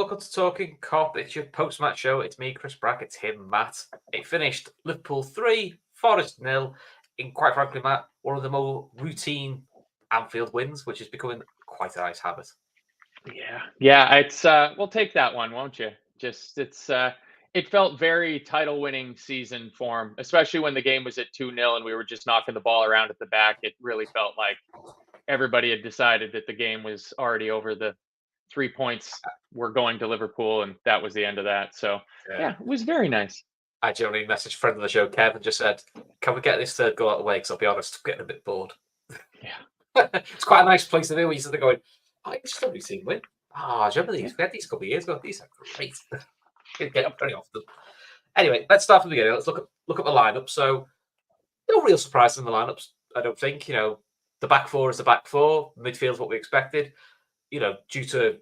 welcome to Talking Kop. It's your post-match show. It's me, Chris Brack. It's him, Matt. It finished Liverpool 3, Forest 0. In quite frankly, Matt, one of the more routine Anfield wins, which is becoming quite a nice habit. Yeah. It's we'll take that one, won't you? It felt very title-winning season form, especially when the game was at 2-0 and we were just knocking the ball around at the back. It really felt like everybody had decided that the game was already over. The 3 points were going to Liverpool, and that was the end of that. So yeah, it was very nice. I generally messaged friend of the show, Kev, and just said, "Can we get this third goal out of the way?" Because I'll be honest, I'm getting a bit bored. Yeah, it's quite a nice place to be where you're sort of going, "Oh, it's just a routine win." Do you remember these? We had these a couple of years ago. These are great. Get up very often. Anyway, let's start from the beginning. Let's look at the lineup. So, no real surprises in the lineups. I don't think. The back four is the back four. Midfield's what we expected. Due to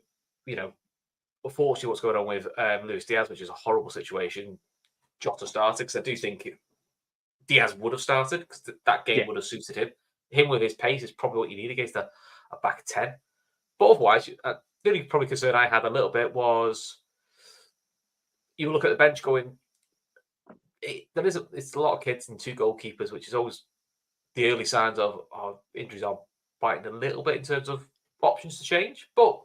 unfortunately what's going on with Luis Diaz, which is a horrible situation. Jota started because I do think Diaz would have started because that game would have suited him. Him with his pace is probably what you need against a back 10. But otherwise, the only probably concern I had a little bit was you look at the bench going, it's a lot of kids and 2 goalkeepers, which is always the early signs of injuries are biting a little bit in terms of options to change. But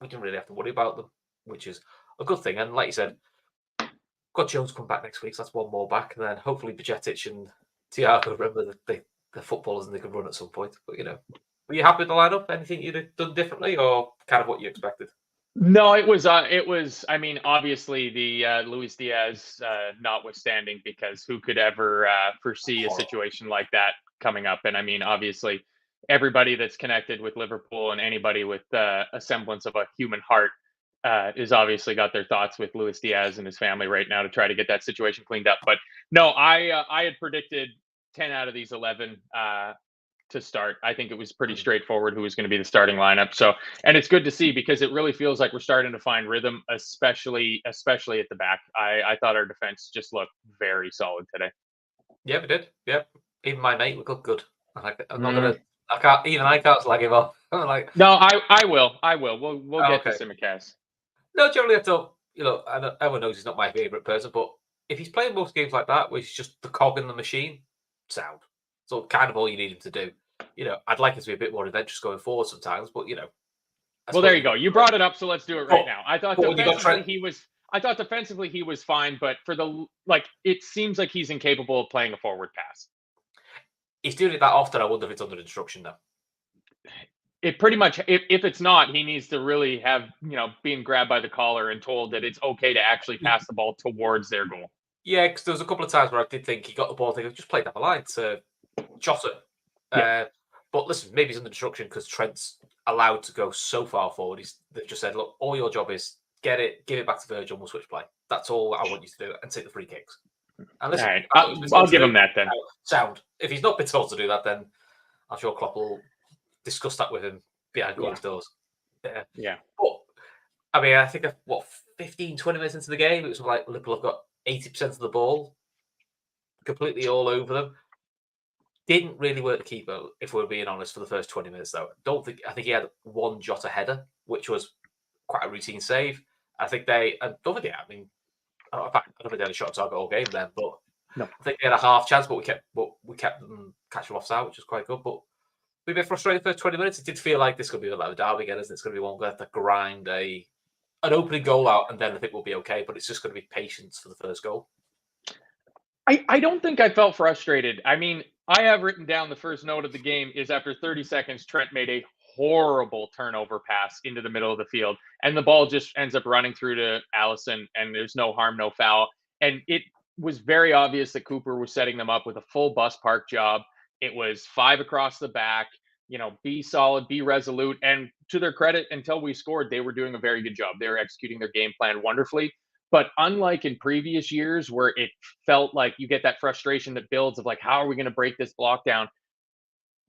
we didn't really have to worry about them, which is a good thing. And like you said, got Jones come back next week, so that's one more back. And then hopefully Bajcetic and Thiago remember that the footballers and they can run at some point. But, were you happy with the lineup? Anything you'd have done differently or kind of what you expected? No, it was, I mean, obviously the Luis Diaz notwithstanding, because who could ever foresee a situation like that coming up? And I mean, obviously, everybody that's connected with Liverpool and anybody with a semblance of a human heart is obviously got their thoughts with Luis Diaz and his family right now to try to get that situation cleaned up. But no, I had predicted 10 out of these 11 to start. I think it was pretty straightforward who was going to be the starting lineup. So, and it's good to see because it really feels like we're starting to find rhythm, especially at the back. I thought our defense just looked very solid today. Yeah, we did. Yeah, even my mate looked good. I'm not gonna. I can't slag him off. No, I will. We'll get to Simicast. No, generally I thought, everyone knows he's not my favourite person, but if he's playing most games like that, where he's just the cog in the machine, sound. So kind of all you need him to do. I'd like him to be a bit more adventurous going forward sometimes, but well, there you go. You brought it up, so let's do it right now. I thought defensively he was fine, but for it seems like he's incapable of playing a forward pass. He's doing it that often. I wonder if it's under instruction though. It pretty much, if it's not, he needs to really have, being grabbed by the collar and told that it's okay to actually pass the ball towards their goal. Yeah, because there was a couple of times where I did think he got the ball, just played down the line to Jota. Yeah. But listen, maybe he's under instruction because Trent's allowed to go so far forward. They've just said, look, all your job is get it, give it back to Virgil, we'll switch play. That's all I want you to do, and take the free kicks. And listen, right. I'll give him that then. Sound. If he's not been told to do that, then I'm sure Klopp will discuss that with him behind closed doors. Yeah. But, I mean, I think 15, 20 minutes into the game, it was like Liverpool have got 80% of the ball, completely all over them. Didn't really work the keeper, if we're being honest, for the first 20 minutes, though. I think he had one Jota header, which was quite a routine save. I think I don't think they had a shot on target all game then, but no. I think they had a half chance, but we kept them catching offside, which was quite good. But we were a bit frustrated for 20 minutes. It did feel like this could be like a derby again, isn't it? It's going to be one where they have to grind an opening goal out, and then I think we'll be okay. But it's just going to be patience for the first goal. I don't think I felt frustrated. I mean, I have written down the first note of the game is after 30 seconds, Trent made a horrible turnover pass into the middle of the field, and the ball just ends up running through to Alisson, and there's no harm, no foul. And it was very obvious that Cooper was setting them up with a full bus park job. It was 5 across the back, be solid, be resolute. And to their credit, until we scored, they were doing a very good job. They were executing their game plan wonderfully. But unlike in previous years where it felt like you get that frustration that builds of how are we going to break this block down?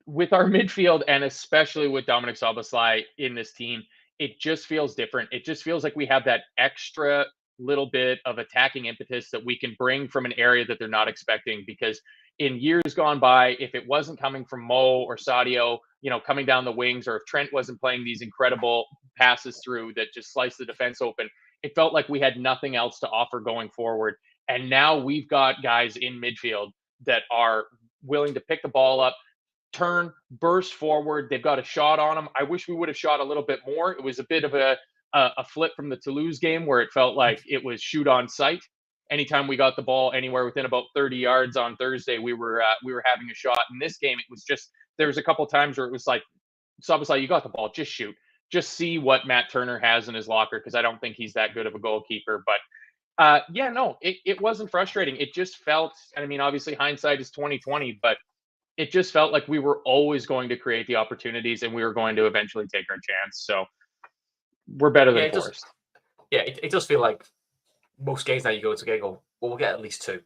With our midfield, and especially with Dominic Szoboszlai in this team, it just feels different. It just feels like we have that extra little bit of attacking impetus that we can bring from an area that they're not expecting. Because in years gone by, if it wasn't coming from Mo or Sadio, coming down the wings, or if Trent wasn't playing these incredible passes through that just sliced the defense open. It felt like we had nothing else to offer going forward. And now we've got guys in midfield that are willing to pick the ball up, turn, burst forward. They've got a shot on them. I wish we would have shot a little bit more. It was a bit of a flip from the Toulouse game where it felt like it was shoot on sight. Anytime we got the ball anywhere within about 30 yards on Thursday, we were having a shot. In this game, it was just there was a couple times where it was like, Sabasai, you got the ball, just shoot, just see what Matt Turner has in his locker, because I don't think he's that good of a goalkeeper. But yeah, no, it wasn't frustrating. It just felt, I mean, obviously hindsight is 2020, but it just felt like we were always going to create the opportunities and we were going to eventually take our chance. So we're better than Forest. It does feel like most games now you go into a game, well, we'll get at least two.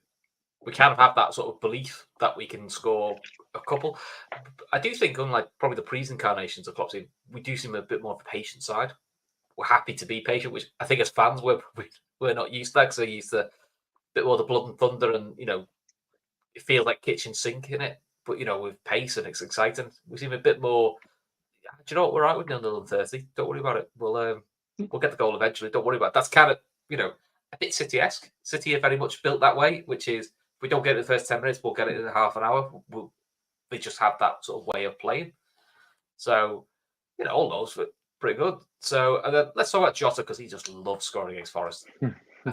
We kind of have that sort of belief that we can score a couple. I do think, unlike probably the pre-incarnations of Klopp team, we do seem a bit more of a patient side. We're happy to be patient, which I think as fans we're not used to that, because we're used to a bit more the blood and thunder, and it feels like kitchen sink in it. But with pace, and it's exciting. We seem a bit more. Do you know what? We're right with 0-0 and 30. Don't worry about it. We'll get the goal eventually. Don't worry about it. That's kind of a bit City-esque. City are very much built that way, which is if we don't get it in the first 10 minutes, we'll get it in half an hour. They just have that sort of way of playing. So all those were pretty good. So and then let's talk about Jota, because he just loves scoring against Forest.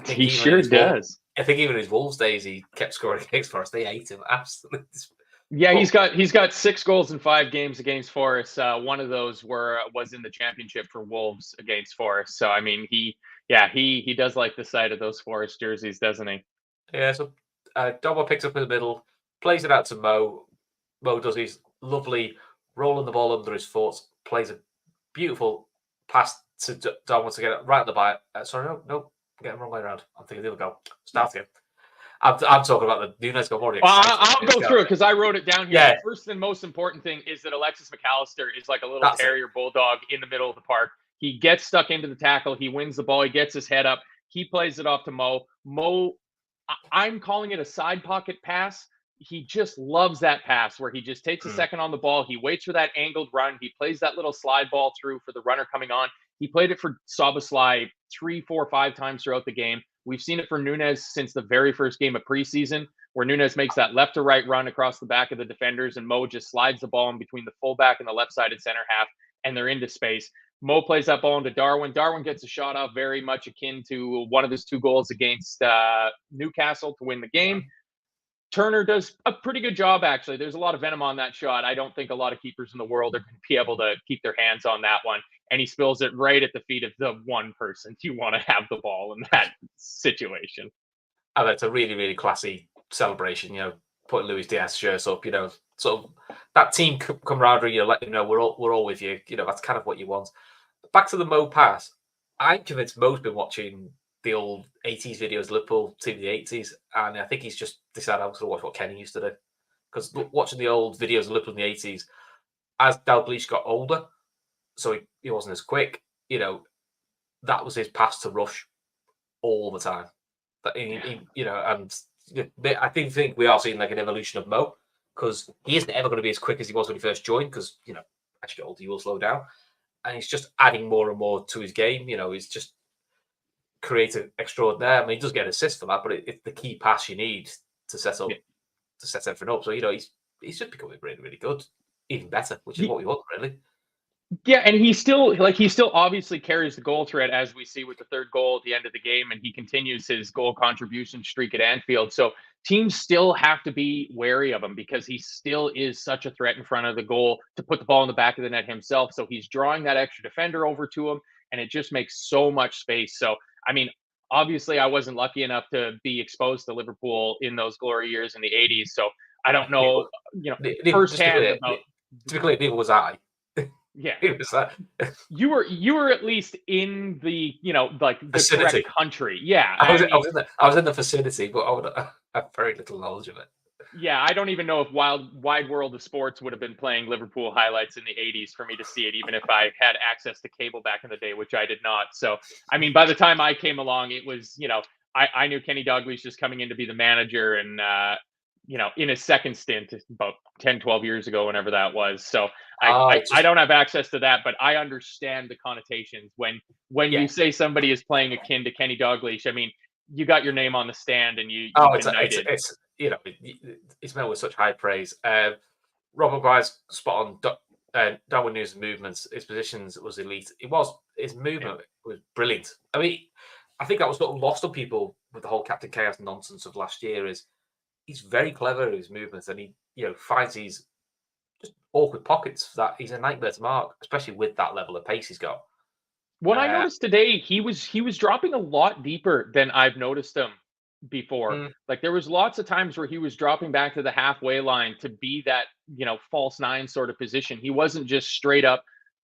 He sure does. I think even in his Wolves days, he kept scoring against Forest. They hate him absolutely. Yeah, he's got 6 goals in 5 games against Forest. One of those was in the championship for Wolves against Forest. So I mean, he does like the sight of those Forest jerseys, doesn't he? Yeah. So Dobbo picks up in the middle, plays it out to Mo. Mo does his lovely rolling the ball under his foot, plays a beautiful pass to Dobbo to get it right on the bite. Sorry, no, I'm getting the wrong way around. I'm thinking the other goal. Start again. I'm talking about the Nunes goal. I'll go through it because I wrote it down here. Yeah. The first and most important thing is that Alexis McAllister is like a little terrier bulldog in the middle of the park. He gets stuck into the tackle. He wins the ball. He gets his head up. He plays it off to Mo. Mo, I'm calling it a side pocket pass. He just loves that pass where he just takes a second on the ball. He waits for that angled run. He plays that little slide ball through for the runner coming on. He played it for Szoboszlai 3, 4, 5 times throughout the game. We've seen it for Nunes since the very first game of preseason, where Nunes makes that left to right run across the back of the defenders, and Mo just slides the ball in between the fullback and the left-sided center half, and they're into space. Mo plays that ball into Darwin. Darwin gets a shot off very much akin to one of his 2 goals against Newcastle to win the game. Turner does a pretty good job, actually. There's a lot of venom on that shot. I don't think a lot of keepers in the world are going to be able to keep their hands on that one. And he spills it right at the feet of the one person you want to have the ball in that situation. Oh, that's a really, really classy celebration, putting Luis Diaz's shirts up, sort of that team camaraderie, let them know we're all with you. That's kind of what you want. Back to the Mo pass. I'm convinced Mo's been watching the old 80s videos, Liverpool team of the 80s, and I think he's just decided I'm going to watch what Kenny used to do. Because watching the old videos of Liverpool in the 80s, as Dalglish got older, so he wasn't as quick, that was his pass to rush all the time. And I think we are seeing like an evolution of Mo, because he isn't ever going to be as quick as he was when he first joined, because, as you get older, you will slow down. And he's just adding more and more to his game. He's just creative extraordinaire. I mean, he does get an assist for that, but it's the key pass you need to set up, to set everything up. So, he's just becoming really, really good, even better, which is what we want, really. Yeah, and he still obviously carries the goal threat, as we see with the 3rd goal at the end of the game, and he continues his goal contribution streak at Anfield. So teams still have to be wary of him, because he still is such a threat in front of the goal to put the ball in the back of the net himself. So he's drawing that extra defender over to him, and it just makes so much space. So, I mean, obviously I wasn't lucky enough to be exposed to Liverpool in those glory years in the 80s. So I don't know, firsthand about... To be clear, neither was I. Yeah, it was that. You were at least in the the vicinity. correct country. Yeah, I was in the vicinity, but I have very little knowledge of it. Yeah, I don't even know if Wide World of Sports would have been playing Liverpool highlights in the 80s for me to see it, even if I had access to cable back in the day, which I did not. So, I mean, by the time I came along, it was I knew Kenny Dalglish just coming in to be the manager, and in a second stint about 10, 12 years ago, whenever that was. So I I just don't have access to that, but I understand the connotations when yeah. you say somebody is playing akin to Kenny Dalglish. I mean, you got your name on the stand and Oh, you've been knighted. it's it's met with such high praise. Rob Maguire's spot on. Darwin Nunes' movements, his positions was elite. His Yeah. movement was brilliant. I mean, I think that was sort of lost on people with the whole Captain Chaos nonsense of last year. Is he's very clever in his movements, and he finds these just awkward pockets that he's a nightmare to mark, especially with that level of pace he's got. What I Uh, noticed today, he was dropping a lot deeper than I've noticed him before. mm, Like there was lots of times where he was dropping back to the halfway line to be that, false nine sort of position. He wasn't just straight up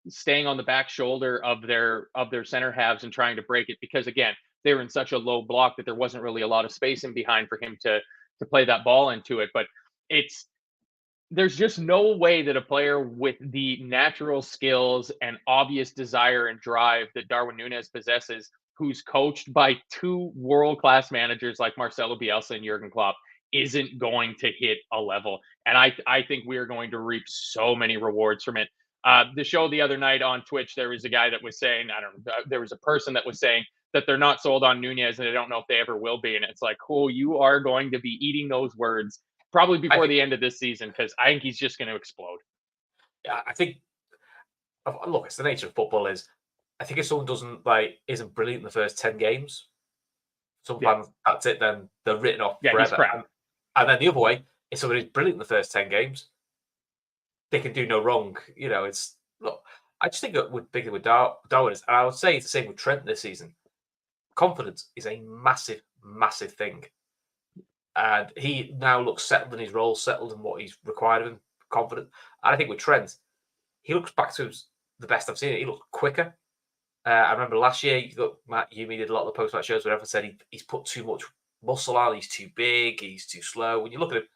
staying on the back shoulder of their center halves and trying to break it, because again, they were in such a low block that there wasn't really a lot of space in behind for him to play that ball into it. But it's there's just no way that a player with the natural skills and obvious desire and drive that Darwin Nunes possesses, who's coached by two world-class managers like Marcelo Bielsa and Jurgen Klopp, isn't going to hit a level. And I think we are going to reap so many rewards from it. The show the other night on Twitch, there was a guy that was saying, I don't know, there was a person that was saying that they're not sold on Nunez and they don't know if they ever will be. And it's like, cool, you are going to be eating those words probably I before think the end of this season, because I think he's just going to explode. I think look, it's the nature of football. Is I think if someone isn't brilliant in the first 10 games, some Yeah. fans that's it. Then they're written off Yeah, he's forever. crap. And then the other way, if somebody's brilliant in the first 10 games, they can do no wrong. It's look. I just think that with Darwin is, and I would say it's the same with Trent this season. Confidence is a massive, massive thing, and he now looks settled in his role, settled in what he's required of him, confident. And I think with Trent, he looks back to the best I've seen. He looks quicker. I remember last year, Matt Yumi did a lot of the post-match shows where everyone said he's put too much muscle on, he's too big, he's too slow. When you look at him,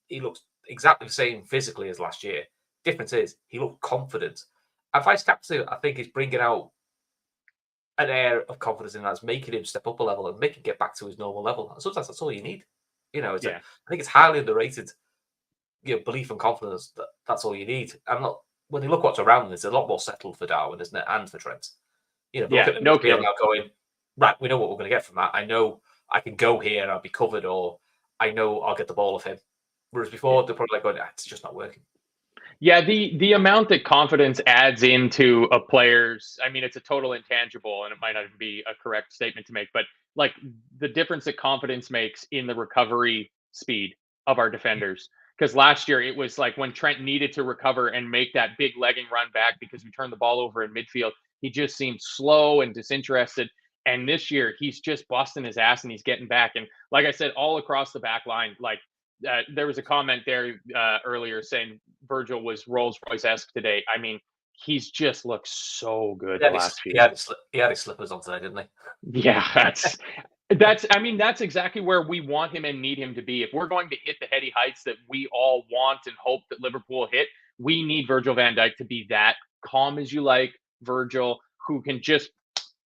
he looks exactly the same physically as last year. Difference is he looked confident. And vice captain, I think, is bringing out an air of confidence in that's making him step up a level and make him get back to his normal level. And sometimes that's all you need. I Yeah. think it's highly underrated. Belief and confidence that's all you need. And look, when you look what's around them, it's a lot more settled for Darwin, isn't it, and for Trent. But look Yeah. at the No midfield kidding. now going, right, we know what we're going to get from that. I know I can go here and I'll be covered, or I know I'll get the ball off him. Whereas Yeah. before, they're probably like going, it's just not working. Yeah, the amount that confidence adds into a player's, I mean, it's a total intangible, and it might not even be a correct statement to make, but like the difference that confidence makes in the recovery speed of our defenders. Because last year it was like when Trent needed to recover and make that big legging run back because we turned the ball over in midfield, he just seemed slow and disinterested. And this year he's just busting his ass and he's getting back. And like I said, all across the back line, like there was a comment there earlier saying Virgil was Rolls Royce esque today. I mean, he's just looked so good He the had his, last he few. had his, he had his slippers on today, didn't he? Yeah, that's exactly where we want him and need him to be. If we're going to hit the heady heights that we all want and hope that Liverpool hit, we need Virgil van Dijk to be that calm as you like Virgil, who can just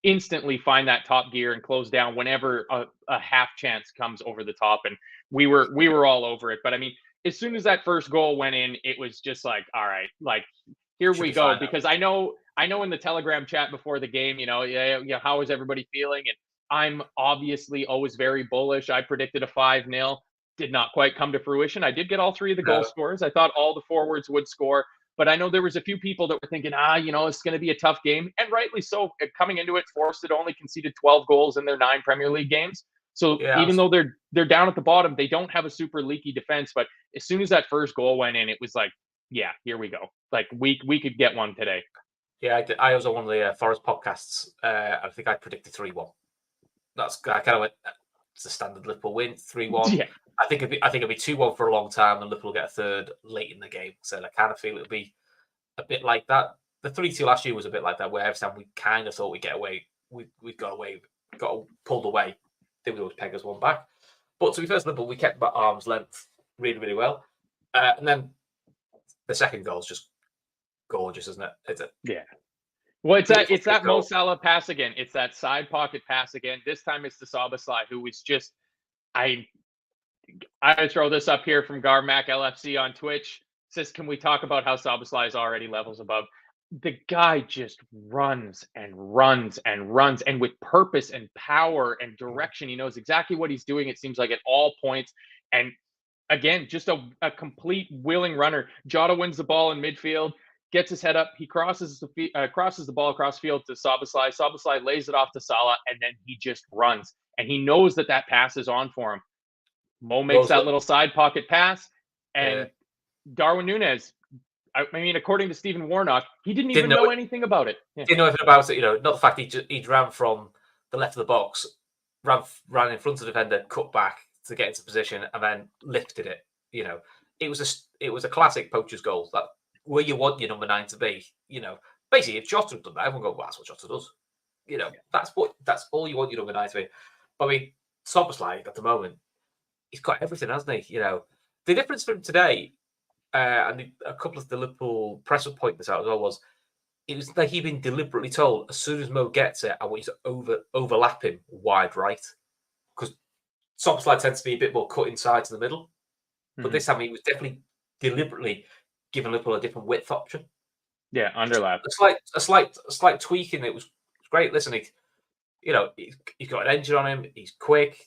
instantly find that top gear and close down whenever a half chance comes over the top. And we were all over it. But I mean, as soon as that first goal went in, it was just like, all right, like here Should we be go. fine now. Because I know in the Telegram chat before the game, yeah, how is everybody feeling? And I'm obviously always very bullish. I predicted a 5-0. Did not quite come to fruition. I did get all three of the goal No, scorers. I thought all the forwards would score. But I know there was a few people that were thinking, it's going to be a tough game. And rightly so. Coming into it, Forest had only conceded 12 goals in their 9 Premier League games. So yeah, even though they're down at the bottom, they don't have a super leaky defense. But as soon as that first goal went in, it was like, yeah, here we go. Like we could get one today. yeah. I was on one of the Forest podcasts. I think I predicted 3-1. I kind of went. It's a standard Liverpool win, 3-1. Yeah. I think it'll be 2-1 for a long time, and Liverpool will get a third late in the game. So I kind of feel it'll be a bit like that. The 3-2 last year was a bit like that, where every time we kind of thought we'd get away, we got away, got pulled away. They would always peg us one back. But to be fair to Liverpool, we kept them at arm's length really, really well. And then the second goal is just gorgeous, isn't it? It's a Yeah. Well, beautiful it's that Mo goal. Salah pass again. It's that side pocket pass again. This time it's to Szoboszlai, who was just I I throw this up here from Garmac LFC on Twitch. Says, can we talk about how Szoboszlai is already levels above? The guy just runs and runs and runs, and with purpose and power and direction. He knows exactly what he's doing, it seems like, at all points. And again, just a complete willing runner. Jota wins the ball in midfield, gets his head up. He crosses the ball across field to Szoboszlai. Szoboszlai lays it off to Salah, and then he just runs. And he knows that pass is on for him. Mo makes that little side pocket pass, and Darwin Núñez, I mean, according to Stephen Warnock, he didn't even know anything about it. Didn't know anything about it. Not the fact he ran from the left of the box, ran in front of the defender, cut back to get into position, and then lifted it. It was a classic poacher's goal. That where you want your number 9 to be. Basically, if Jota had done that, everyone go, well, that's what Jota does. That's all you want your number 9 to be. But I mean, Szoboszlai at the moment, he's got everything, hasn't he? The difference for him today, and a couple of the Liverpool press would point this out as well, was it was like he'd been deliberately told, as soon as Mo gets it, I want you to overlap him wide right. Because Szoboszlai tends to be a bit more cut inside to the middle. But this time he was definitely deliberately giving Liverpool a different width option. Yeah, underlap. A slight tweaking. It was great. Listen, he's got an engine on him. He's quick.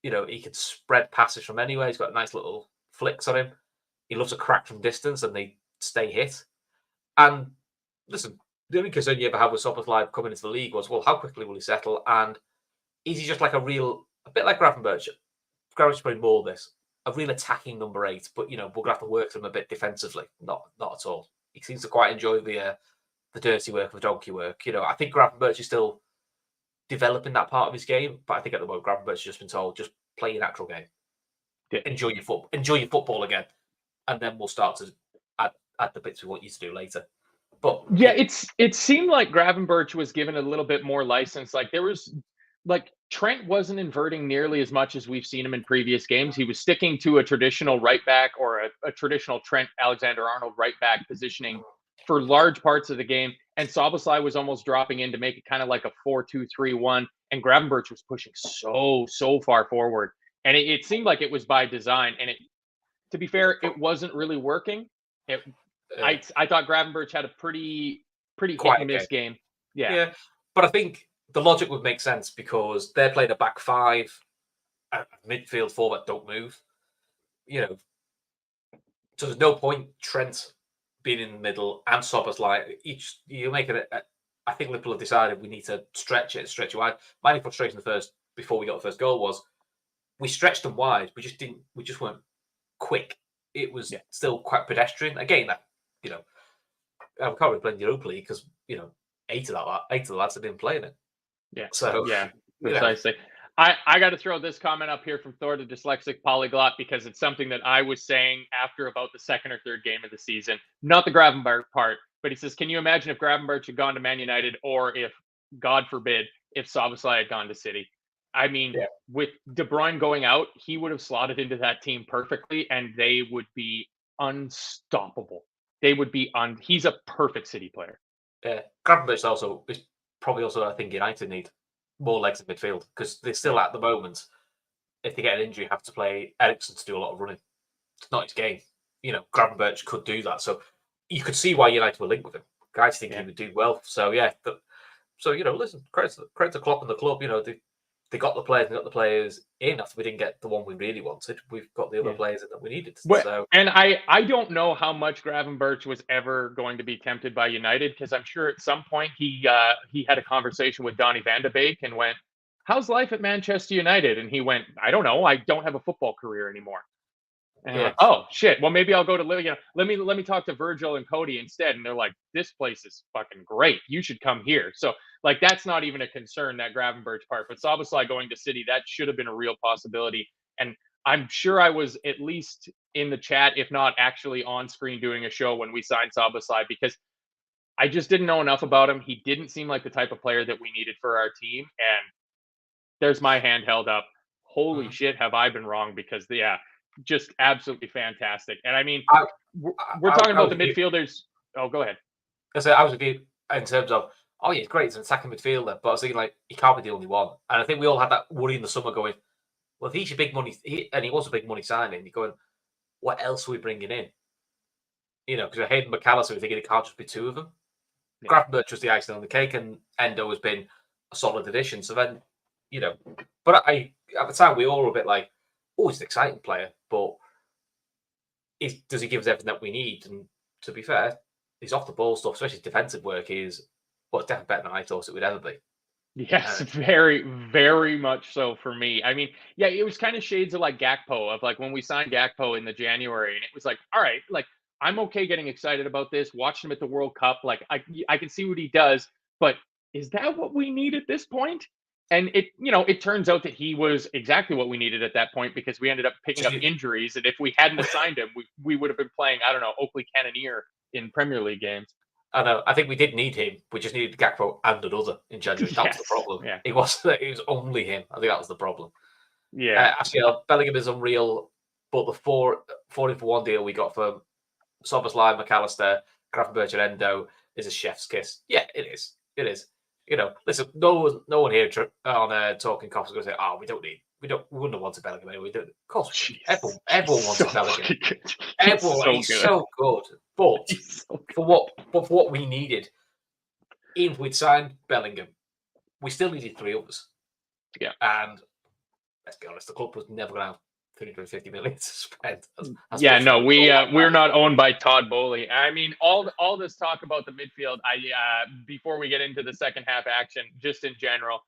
He can spread passes from anywhere. He's got nice little flicks on him. He loves a crack from distance, and they stay hit. And listen, the only concern you ever had with Szoboszlai coming into the league was, well, how quickly will he settle? And is he just like a bit like Gravenberch? Gravenberch playing more of this, a real attacking number 8, but we're gonna have to work him a bit defensively. Not at all. He seems to quite enjoy the dirty work, the donkey work. I think Gravenberch is still developing that part of his game, but I think at the moment Gravenberch has just been told, just play your natural game. Yeah. Enjoy your football again, and then we'll start to add the bits we want you to do later. But yeah, it seemed like Gravenberch was given a little bit more license. Like there was, Trent wasn't inverting nearly as much as we've seen him in previous games. He was sticking to a traditional right back or a traditional Trent Alexander-Arnold right back positioning for large parts of the game. And Szoboszlai was almost dropping in to make it kind of like a 4-2-3-1. And Gravenberch was pushing so far forward. And it seemed like it was by design. And to be fair, it wasn't really working. I thought Gravenberch had a pretty hit and miss game. Yeah. But I think the logic would make sense because they're playing a back 5, a midfield 4 that don't move. So there's no point Trent being in the middle and Szoboszlai. You make it. I think Liverpool have decided we need to stretch it wide. My only frustration before we got the first goal was we stretched them wide. We just weren't quick. It was still quite pedestrian. Again, I can't really play in Europa League because 8 of the lads have been playing it. Yeah. So yeah, precisely. I got to throw this comment up here from Thor, the dyslexic polyglot, because it's something that I was saying after about the second or third game of the season. Not the Gravenberch part, but he says, can you imagine if Gravenberch had gone to Man United, or if, God forbid, if Szoboszlai had gone to City? I mean, with De Bruyne going out, he would have slotted into that team perfectly, and they would be unstoppable. He's a perfect City player. Yeah, Gravenberch is probably also, I think, United need more legs in midfield because they're still at the moment, if they get an injury, have to play Eriksen to do a lot of running. It's not his game. Gravenberch could do that. So you could see why United were linked with him. Guys think he would do well. So yeah. Listen, credit to Klopp and the club. They got the players in after we didn't get the one we really wanted. We've got the other players that we needed. And I don't know how much Gravenberch was ever going to be tempted by United, because I'm sure at some point he had a conversation with Donny van de Beek and went, how's life at Manchester United? And he went, I don't know. I don't have a football career anymore. And like, oh shit. Well, maybe I'll go to let me talk to Virgil and Cody instead. And they're like, this place is fucking great. You should come here. So that's not even a concern, that Gravenberch part. But Szoboszlai going to City, that should have been a real possibility. And I'm sure I was at least in the chat, if not actually on screen doing a show when we signed Szoboszlai, because I just didn't know enough about him. He didn't seem like the type of player that we needed for our team. And there's my hand held up. Holy shit, have I been wrong? Because just absolutely fantastic. And I mean, we're talking about the midfielders. Oh, go ahead. I was with you in terms of, it's great, it's an attacking midfielder, but I was thinking, he can't be the only one. And I think we all had that worry in the summer going, Well, if he's your big money, and he was a big money signing, you're going, what else are we bringing in? Because Hayden McAllister, we're thinking it can't just be two of them. Yeah. Gravenberch was the icing on the cake, and Endo has been a solid addition. So then, but at the time we all were a bit like, oh, he's an exciting player, but does he give us everything that we need? And to be fair, his off the ball stuff, especially defensive work, it's definitely better than I thought it would ever be. Yes, very, very much so for me. I mean, yeah, it was kind of shades of like Gakpo, of like when we signed Gakpo in the January, and it was like, all right, like I'm okay getting excited about this, watching him at the World Cup. Like I can see what he does, but is that what we need at this point? And it turns out that he was exactly what we needed at that point, because we ended up picking up injuries. And if we hadn't assigned him, we would have been playing, I don't know, Oakley Cannoneer in Premier League games. I know. I think we did need him. We just needed Gakpo and another in January. That was the problem. Yeah. It was only him. I think that was the problem. Yeah. Actually, Bellingham is unreal, but the 4-for-1 deal we got from Szoboszlai, McAllister, Gravenberch, and Endo is a chef's kiss. Yeah, it is. It is. Listen, no one here on Talkin Kop is going to say, "Oh, we wouldn't have wanted Bellingham anyway." Of course, everyone wanted Bellingham. Everyone, he's so good. But for what we needed, even if we'd signed Bellingham, we still needed three others. Yeah, and let's be honest, the club was never going to have 350 million to spend. We're not owned by Todd Bowley. I mean, all this talk about the midfield. Before we get into the second half action, just in general,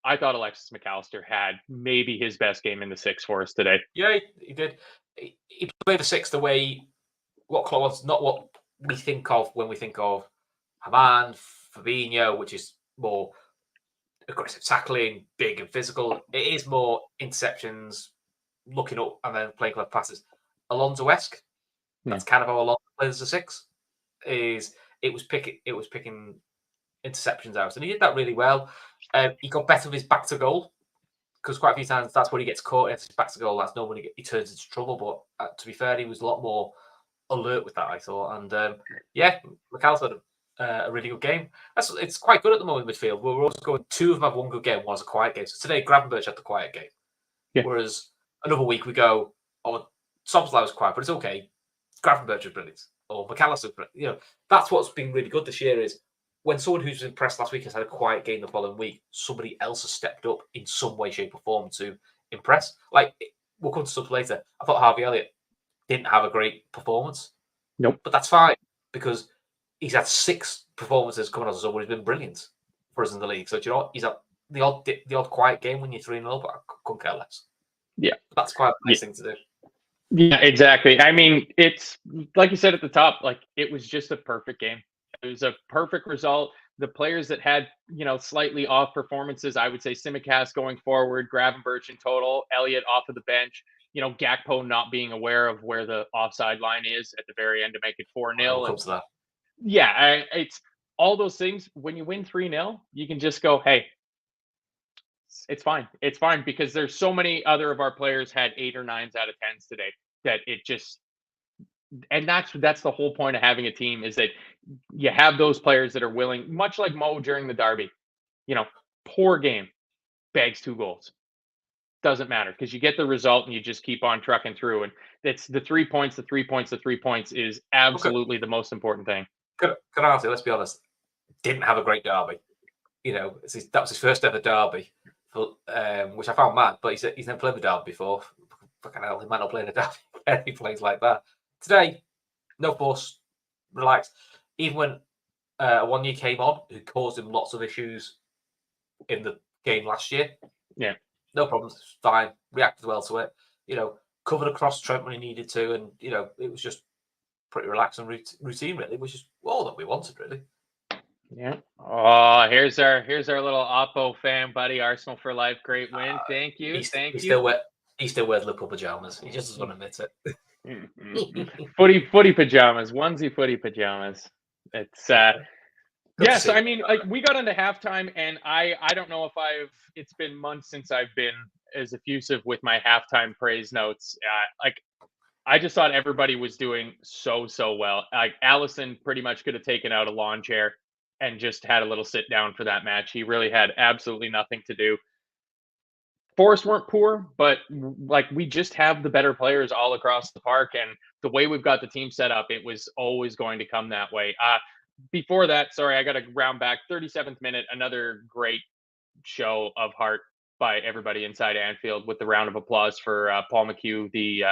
I thought Alexis McAllister had maybe his best game in the six for us today. Yeah, he did. He played the six the way what Klopp wants, not what we think of when we think of Haman, Fabinho, which is more aggressive tackling, big and physical. It is more interceptions, looking up and then playing clever passes. Alonso-esque. That's kind of how Alonso plays as a six. It was picking interceptions out, and he did that really well. He got better with his back to goal, because quite a few times that's where he gets caught. If his back to goal, that's normally he turns into trouble. But to be fair, he was a lot more alert with that, I thought. And McAllister had a really good game. It's quite good at the moment in midfield. We're also going, two of them have one good game, one has a quiet game. So today, Gravenberch had the quiet game. Yeah. Whereas another week we go, Szoboszlai was quiet, but it's okay. Gravenberch was brilliant. Or McAllister, that's what's been really good this year is when someone who's impressed last week has had a quiet game the following week, somebody else has stepped up in some way, shape, or form to impress. Like, we'll come to stuff later. I thought Harvey Elliott didn't have a great performance. Nope. But that's fine, because he's had 6 performances coming out of someone who's been brilliant for us in the league. So, he's had the odd quiet game when you're 3-0, but I couldn't care less. Yeah. That's quite a nice thing to do. Yeah, exactly. I mean, it's like you said at the top, like it was just a perfect game. It was a perfect result. The players that had, slightly off performances, I would say Tsimikas going forward, Gravenberch in total, Elliott off of the bench, Gakpo not being aware of where the offside line is at the very end to make it 4-0. Yeah, it's all those things. When you win 3-0, you can just go, hey, it's fine. It's fine, because there's so many other of our players had 8 or 9s out of 10s today that it just, and that's the whole point of having a team, is that you have those players that are willing, much like Mo during the derby, poor game, bags 2 goals. Doesn't matter, because you get the result and you just keep on trucking through. And it's the 3 points, the 3 points, the 3 points is absolutely the most important thing. Can I ask you, let's be honest, didn't have a great derby. That was his first ever derby, which I found mad, but he's never played the derby before. Fucking hell, he might not play in a derby. He plays like that. Today, no fuss, relaxed. Even when one year came on, who caused him lots of issues in the game last year. Yeah. No problems, fine. Reacted well to it. Covered across Trent when he needed to, and it was just pretty relaxed and routine, really, which is all that we wanted, really. Yeah. Oh, here's our little Oppo fan buddy. Arsenal for life, great win. Thank you. He still wears Liverpool pajamas. He just doesn't want to admit it. Footy pajamas, onesie footy pajamas. It's yes. I mean, like, we got into halftime, and I don't know if it's been months since I've been as effusive with my halftime praise notes. I just thought everybody was doing so well. Like, Allison pretty much could have taken out a lawn chair and just had a little sit down for that match. He really had absolutely nothing to do. Forest weren't poor, but like we just have the better players all across the park, and the way we've got the team set up, it was always going to come that way. Before that, sorry, I got to round back. 37th minute, another great show of heart by everybody inside Anfield with the round of applause for Paul McHugh, the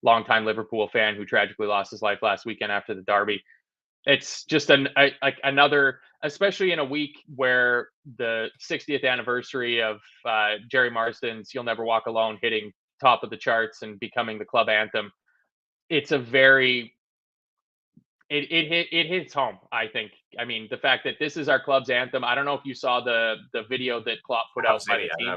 longtime Liverpool fan who tragically lost his life last weekend after the derby. It's just another, especially in a week where the 60th anniversary of Jerry Marsden's "You'll Never Walk Alone" hitting top of the charts and becoming the club anthem. It's a very it hits home, I think. I mean, the fact that this is our club's anthem. I don't know if you saw the video that Klopp put out by the team.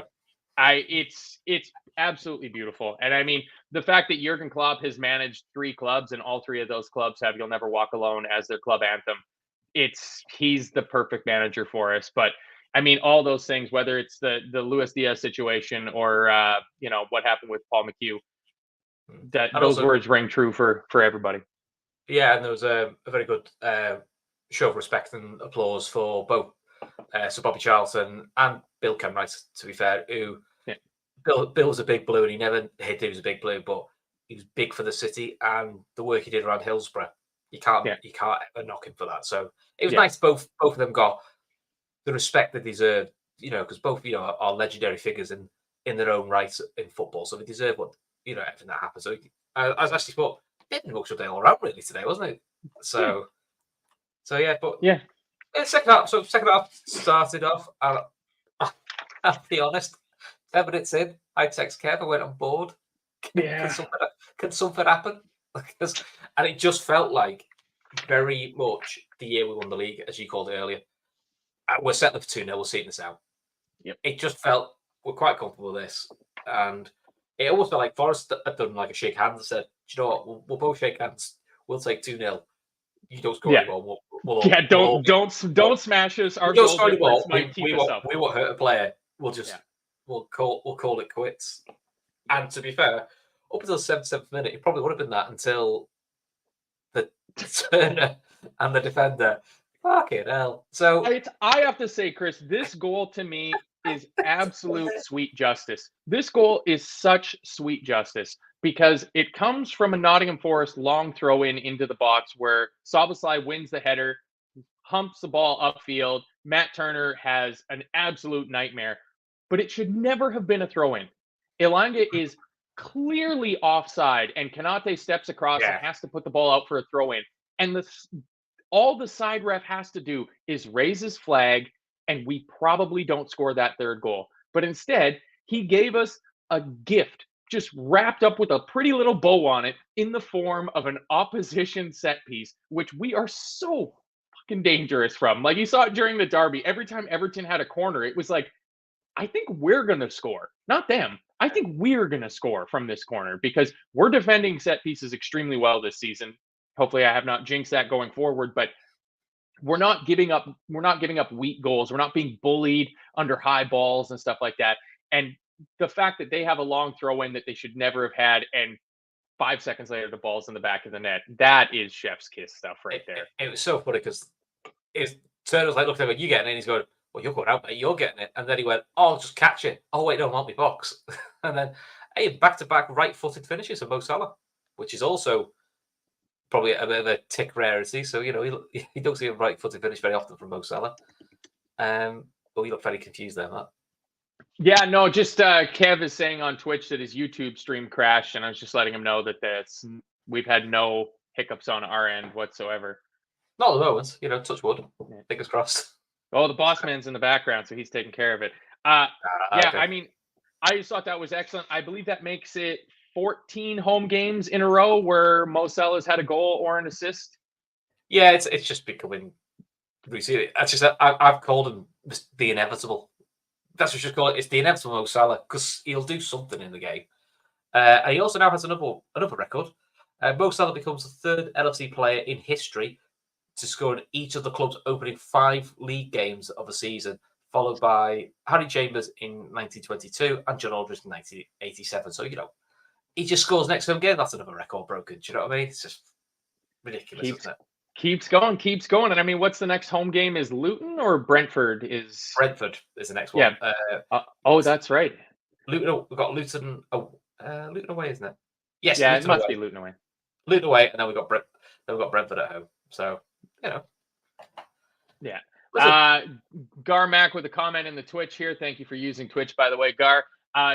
It's absolutely beautiful. And I mean, the fact that Jurgen Klopp has managed 3 clubs and all 3 of those clubs have "You'll Never Walk Alone" as their club anthem. He's the perfect manager for us. But I mean, all those things, whether it's the Luis Diaz situation or what happened with Paul McHugh, those words ring true for everybody. Yeah, and there was a very good show of respect and applause for both Sir Bobby Charlton and Bill Kenwright, to be fair, who Bill was a big blue and he never hid he was a big blue, but he was big for the city and the work he did around Hillsborough. You can't ever knock him for that. So it was nice both of them got the respect they deserve, because both, are legendary figures in their own right in football. So they deserve everything that happens. So I was actually thought didn't much of day all around really today, wasn't it? So yeah, but second half started off, and I'll be honest, 10 minutes in, I text Kev, I went on board. Can something happen? And it just felt like very much the year we won the league, as you called it earlier. We're setting up for 2-0, we're seeing this out. Yep. It just felt we're quite comfortable with this, and it almost felt like Forrest had done like a shake hands and said, "Do you know what? We'll both shake hands. We'll take 2-0. You don't score anymore. Don't smash us. Our goal difference might keep us up. We won't hurt a player. We'll just we'll call it quits." And to be fair, up until the 77th minute, it probably would have been that until the turner and the defender. Fucking hell. So I have to say, Chris, this goal to me is absolute sweet justice. This goal is such sweet justice because it comes from a Nottingham Forest long throw in into the box where Szoboszlai wins the header, humps the ball upfield. Matt Turner has an absolute nightmare, but it should never have been a throw in. Elanga is clearly offside, and Kanate steps across and has to put the ball out for a throw in. And all the side ref has to do is raise his flag, and we probably don't score that third goal. But instead, he gave us a gift just wrapped up with a pretty little bow on it in the form of an opposition set piece, which we are so fucking dangerous from. Like you saw it during the derby. Every time Everton had a corner, it was like, I think we're going to score, not them. I think we're going to score from this corner because we're defending set pieces extremely well this season. Hopefully I have not jinxed that going forward, but we're not giving up weak goals. We're not being bullied under high balls and stuff like that. And the fact that they have a long throw in that they should never have had, and 5 seconds later the ball's in the back of the net, that is chef's kiss stuff right there. It was so funny because Turner was like looking at him, you getting it? And he's going, well, you're going out, mate. You're getting it. And then he went, oh, I'll just catch it. Oh, wait, no, I'm on my box. And then, back-to-back right-footed finishes for Mo Salah, which is also probably a bit of a tick rarity. So, you don't see a right-footed finish very often from Mo Salah. But we look very confused there, Matt. Yeah, no, just Kev is saying on Twitch that his YouTube stream crashed, and I was just letting him know that we've had no hiccups on our end whatsoever. Not at the moment. Touch wood. Fingers crossed. Oh, the boss man's in the background, so he's taking care of it. Okay. I mean, I just thought that was excellent. I believe that makes it 14 home games in a row where Mo Salah's had a goal or an assist. Yeah, it's just becoming routine. I've called him the inevitable. That's what you should call it. It's the inevitable Mo Salah because he'll do something in the game. And he also now has another record. Mo Salah becomes the third LFC player in history to score in each of the club's opening 5 league games of a season, followed by Harry Chambers in 1922 and John Aldridge in 1987. So, he just scores next home game. That's another record broken. Do you know what I mean? It's just ridiculous, isn't it? Keeps going. And I mean, what's the next home game? Is Luton or Brentford? Brentford is the next one. Yeah. Oh, that's right. Luton, we've got Luton. Luton away, isn't it? Yes, Yeah, it Luton must away. be Luton away. Luton away, and then we've got Brentford at home. So Yeah. listen, Garmac with a comment in the Twitch here. Thank you for using Twitch, by the way, Gar.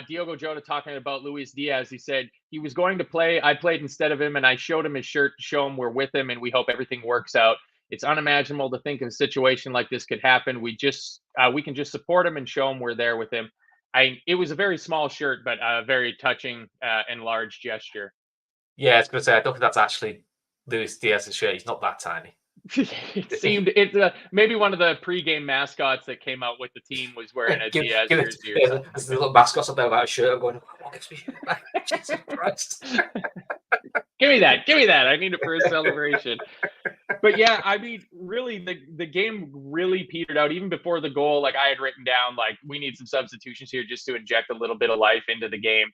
Diogo Jota talking about Luis Diaz. He said he was going to play. I played instead of him, and I showed him his shirt to show him we're with him, and we hope everything works out. It's unimaginable to think of a situation like this could happen. We can just support him and show him we're there with him. It was a very small shirt, but a very touching and large gesture. yeah, I was going to say I don't think that's actually Luis Diaz's shirt. He's not that tiny. It maybe one of the pregame mascots that came out with the team was wearing a Diaz jersey or something. There's the little mascots up there about a shirt. I'm going, what gives me shirt back? Jesus Christ. Give me that. I need it for a celebration. But yeah, I mean, really, the game really petered out even before the goal. Like I had written down, like we need some substitutions here just to inject a little bit of life into the game.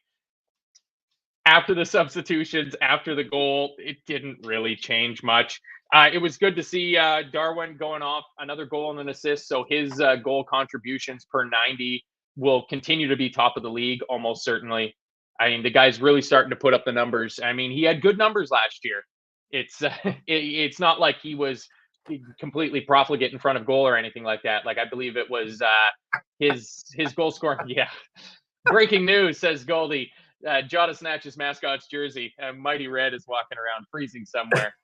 After the substitutions, after the goal, it didn't really change much. It was good to see Darwin going off another goal and an assist. So his goal contributions per 90 will continue to be top of the league, almost certainly. I mean, the guy's really starting to put up the numbers. I mean, he had good numbers last year. It's not like he was completely profligate in front of goal or anything like that. Like I believe it was his goal scoring. Yeah. Breaking news, says Goldie. Jota snatches mascot's jersey. Mighty Red is walking around freezing somewhere.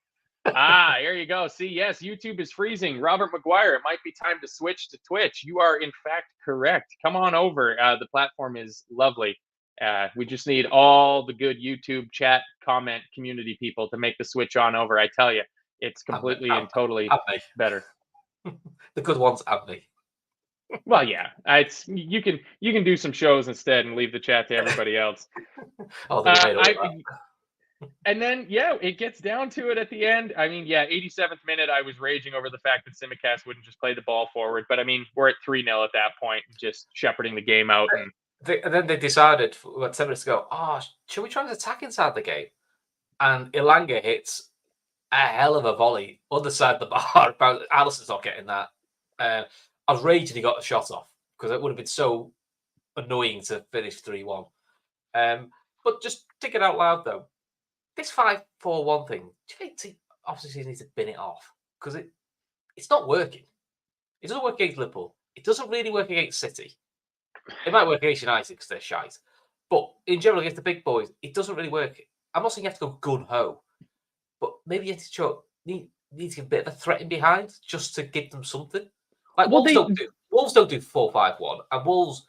Here you go. See, yes, YouTube is freezing. Robert McGuire, it might be time to switch to Twitch. You are, in fact, correct. Come on over. The platform is lovely. We just need all the good YouTube chat, comment, community people to make the switch on over. I tell you, it's completely and totally better. The good ones and me. Well, yeah, it's you can do some shows instead and leave the chat to everybody else. And then, yeah, it gets down to it at the end. I mean, yeah, 87th minute, I was raging over the fact that Tsimikas wouldn't just play the ball forward. But I mean, we're at 3-0 at that point, just shepherding the game out. And then they decided, 7 minutes ago, should we try to attack inside the game? And Ilanga hits a hell of a volley other side of the bar. Alisson's not getting that. I was raging he got the shot off because it would have been so annoying to finish 3-1. But just thinking out loud, though, this 5-4-1 thing, do you think obviously needs to bin it off? Because it's not working. It doesn't work against Liverpool. It doesn't really work against City. It might work against United because they're shite. But in general, against the big boys, it doesn't really work. I'm not saying you have to go gun-ho, but maybe you need to give a bit of a threat in behind just to give them something. Like Wolves don't do 4-5-1, and Wolves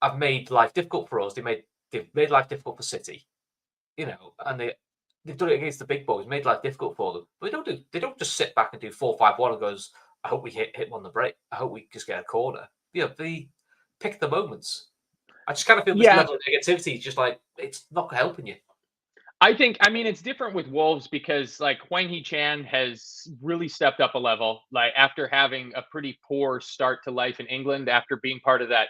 have made life difficult for us. They've made life difficult for City, and they've done it against the big boys, made life difficult for them. But they don't just sit back and do 4-5-1 and goes, I hope we hit them on the break. I hope we just get a corner. They pick the moments. I just kind of feel this level of negativity is just like it's not helping you. I mean, it's different with Wolves because like Hwang Hee-chan has really stepped up a level. Like after having a pretty poor start to life in England, after being part of that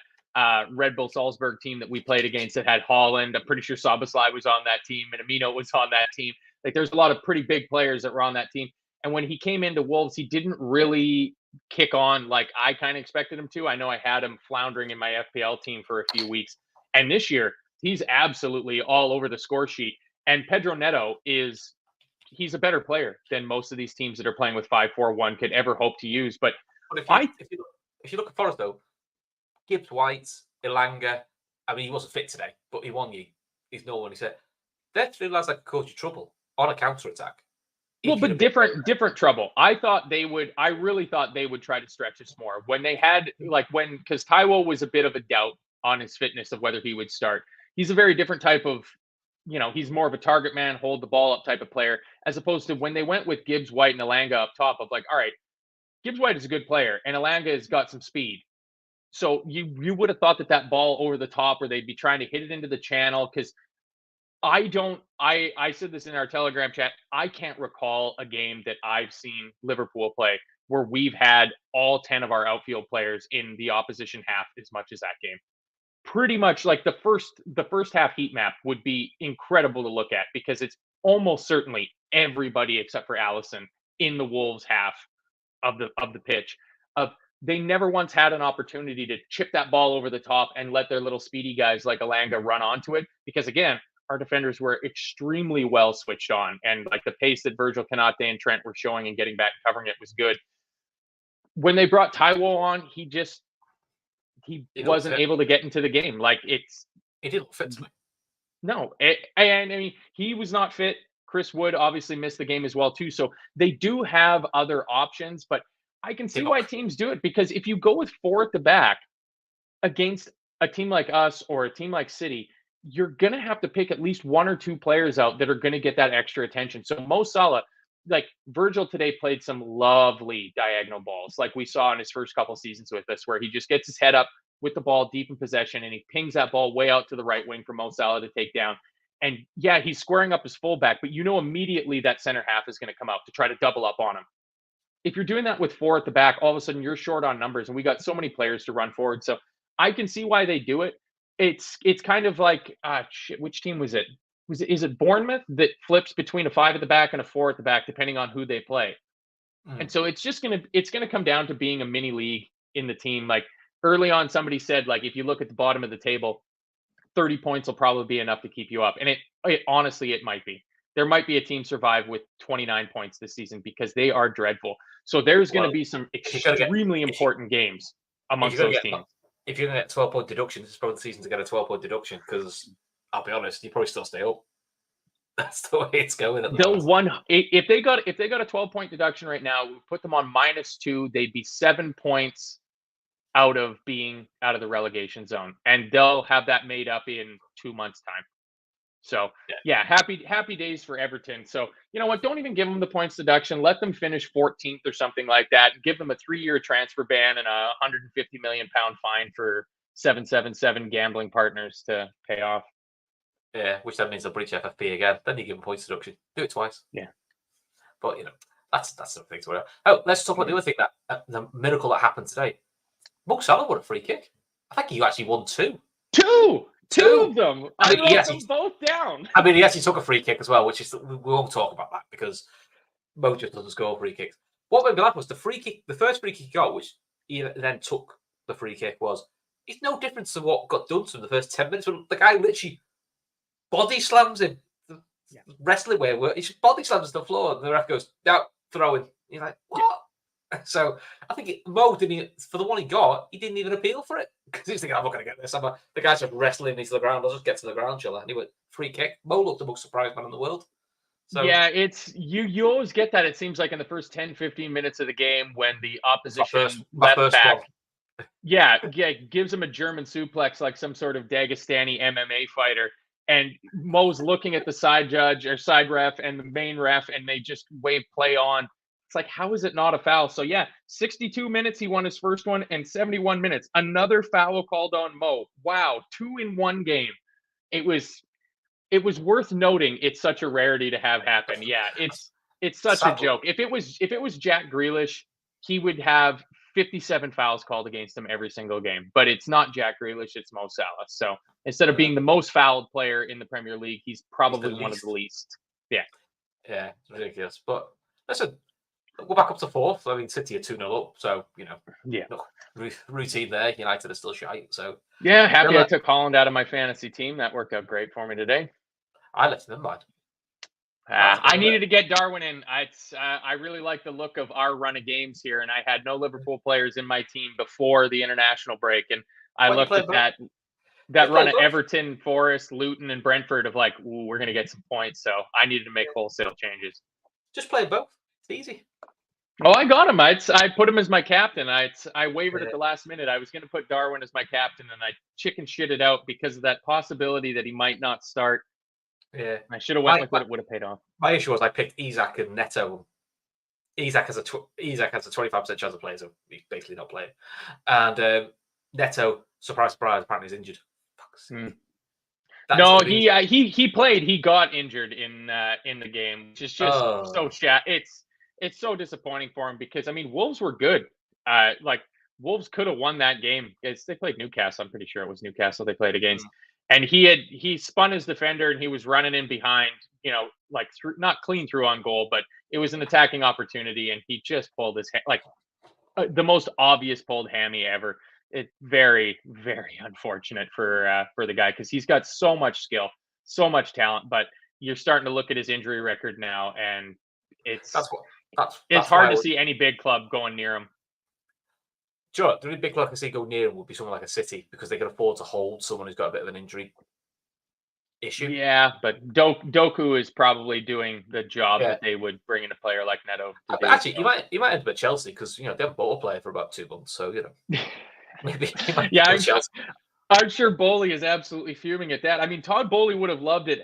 Red Bull Salzburg team that we played against that had Haaland. I'm pretty sure Szoboszlai was on that team and Amino was on that team. Like there's a lot of pretty big players that were on that team. And when he came into Wolves, he didn't really kick on like I kind of expected him to. I know I had him floundering in my FPL team for a few weeks. And this year, he's absolutely all over the score sheet. And Pedro Neto he's a better player than most of these teams that are playing with 5-4-1 could ever hope to use. But if you look at Forest, though, Gibbs White, Ilanga, I mean, he wasn't fit today, but he won you. He's no one. He said, they're 3 lads that could cause you trouble on a counter-attack. Well, but different trouble. I really thought they would try to stretch us more. When they had, because Taiwo was a bit of a doubt on his fitness of whether he would start. He's a very different type of, he's more of a target man, hold the ball up type of player, as opposed to when they went with Gibbs White and Ilanga up top of like, all right, Gibbs White is a good player and Ilanga has got some speed. So you would have thought that ball over the top where they'd be trying to hit it into the channel because I said this in our Telegram chat. I can't recall a game that I've seen Liverpool play where we've had all 10 of our outfield players in the opposition half as much as that game. Pretty much like the first half heat map would be incredible to look at because it's almost certainly everybody except for Alisson in the Wolves half of the pitch. they never once had an opportunity to chip that ball over the top and let their little speedy guys like Alanga run onto it. Because again, our defenders were extremely well switched on, and like the pace that Virgil Canate and Trent were showing and getting back and covering it was good. When they brought Taiwo on, he wasn't able to get into the game. Like He didn't look fit to me. No, and I mean, he was not fit. Chris Wood obviously missed the game as well too. So they do have other options, but I can see why teams do it, because if you go with 4 at the back against a team like us or a team like City, you're going to have to pick at least 1 or 2 players out that are going to get that extra attention. So Mo Salah, like Virgil today, played some lovely diagonal balls like we saw in his first couple seasons with us, where he just gets his head up with the ball deep in possession and he pings that ball way out to the right wing for Mo Salah to take down. And yeah, he's squaring up his fullback, but you know immediately that center half is going to come out to try to double up on him. If you're doing that with 4 at the back, all of a sudden you're short on numbers, and we got so many players to run forward. So I can see why they do it. It's kind of like which team was it? Is it Bournemouth that flips between a 5 at the back and a 4 at the back depending on who they play? And so it's gonna come down to being a mini league in the team. Like early on, somebody said, like, if you look at the bottom of the table, 30 points will probably be enough to keep you up. And it honestly, it might be. There might be a team survive with 29 points this season because they are dreadful. So there's going to be some extremely important games amongst those teams. If you're going to get 12-point deduction, it's probably the season to get a 12-point deduction, because I'll be honest, you probably still stay up. That's the way it's going. If they got a 12-point deduction right now, we put them on -2. They'd be 7 points out of being out of the relegation zone, and they'll have that made up in 2 months' time. So yeah, happy days for Everton. So you know what? Don't even give them the points deduction. Let them finish 14th or something like that, and give them a 3-year transfer ban and a £150 million fine for 777 gambling partners to pay off. Yeah, which then means they'll breach FFP again. Then you give them points deduction. Do it twice. Yeah, but you know that's the thing to worry about. Oh, let's talk about the other thing, that the miracle that happened today. Mo Salah won a free kick. I think he actually won two. Two of them. I wrote them both down. I mean, he actually took a free kick as well, which is, we won't talk about that because Mo just doesn't score free kicks. What made me laugh was the free kick, the first free kick he got, which he then took the free kick, it's no difference to what got done to him the first 10 minutes. When the guy literally body slams him, wrestling way, he just body slams the floor, and the ref goes, "Now throw in." You're like, what? Yeah. So I think Mo didn't, for the one he got, he didn't even appeal for it, because he's thinking, I'm not going to get this. The guy's just wrestling into the ground. I'll just get to the ground, shall I? And he went, free kick. Mo looked the most surprised man in the world. So, yeah, it's you always get that, it seems like, in the first 10, 15 minutes of the game when the opposition left back gives him a German suplex like some sort of Dagestani MMA fighter. And Mo's looking at the side judge or side ref and the main ref, and they just wave play on. It's like, how is it not a foul? So yeah, 62 minutes, he won his first one, and 71 minutes, another foul called on Mo. Wow, 2 in 1 game. It was worth noting. It's such a rarity to have happen. Yeah, it's such a joke. If it was Jack Grealish, he would have 57 fouls called against him every single game. But it's not Jack Grealish, it's Mo Salah. So instead of being the most fouled player in the Premier League, he's probably one of the least. Yeah. Yeah, it's ridiculous. But listen, we're back up to 4th. I mean, City are 2-0 up, so routine there. United are still shy. So yeah, happy I took Holland out of my fantasy team. That worked out great for me today. I left them in mind. I needed to get Darwin in. I really like the look of our run of games here, and I had no Liverpool players in my team before the international break, and I looked at that run of Everton, Forest, Luton, and Brentford of like, ooh, we're going to get some points. So I needed to make wholesale changes. Just play both. It's easy. Oh, I got him. I put him as my captain. I wavered at the last minute. I was going to put Darwin as my captain, and I chicken shitted out because of that possibility that he might not start. Yeah, I should have went with what it would have paid off. My issue was I picked Isak and Neto. Isak has a 25% chance of playing, so he's basically not playing. And Neto, surprise, apparently is injured. No, he played. He got injured in the game, which is just so chat. It's so disappointing for him because, I mean, Wolves were good. Wolves could have won that game. They played Newcastle. I'm pretty sure it was Newcastle they played against. And he spun his defender and he was running in behind, not clean through on goal, but it was an attacking opportunity and he just pulled his hand. Like, the most obvious pulled hammy ever. It's very, very unfortunate for the guy because he's got so much skill, so much talent. But you're starting to look at his injury record now, and it's That's what. it's That's why hard I to would. see any big club going near him. Sure, the only big club I can see go near him would be someone like a City because they can afford to hold someone who's got a bit of an injury issue. Yeah, but Doku is probably doing the job Yeah. that they would bring in a player like Neto to But do. actually, So. he might end up at Chelsea because they haven't bought a player for about 2 months. So maybe he might Yeah, go to Chelsea. I'm sure Bowley is absolutely fuming at that. I mean, Todd Bowley would have loved it.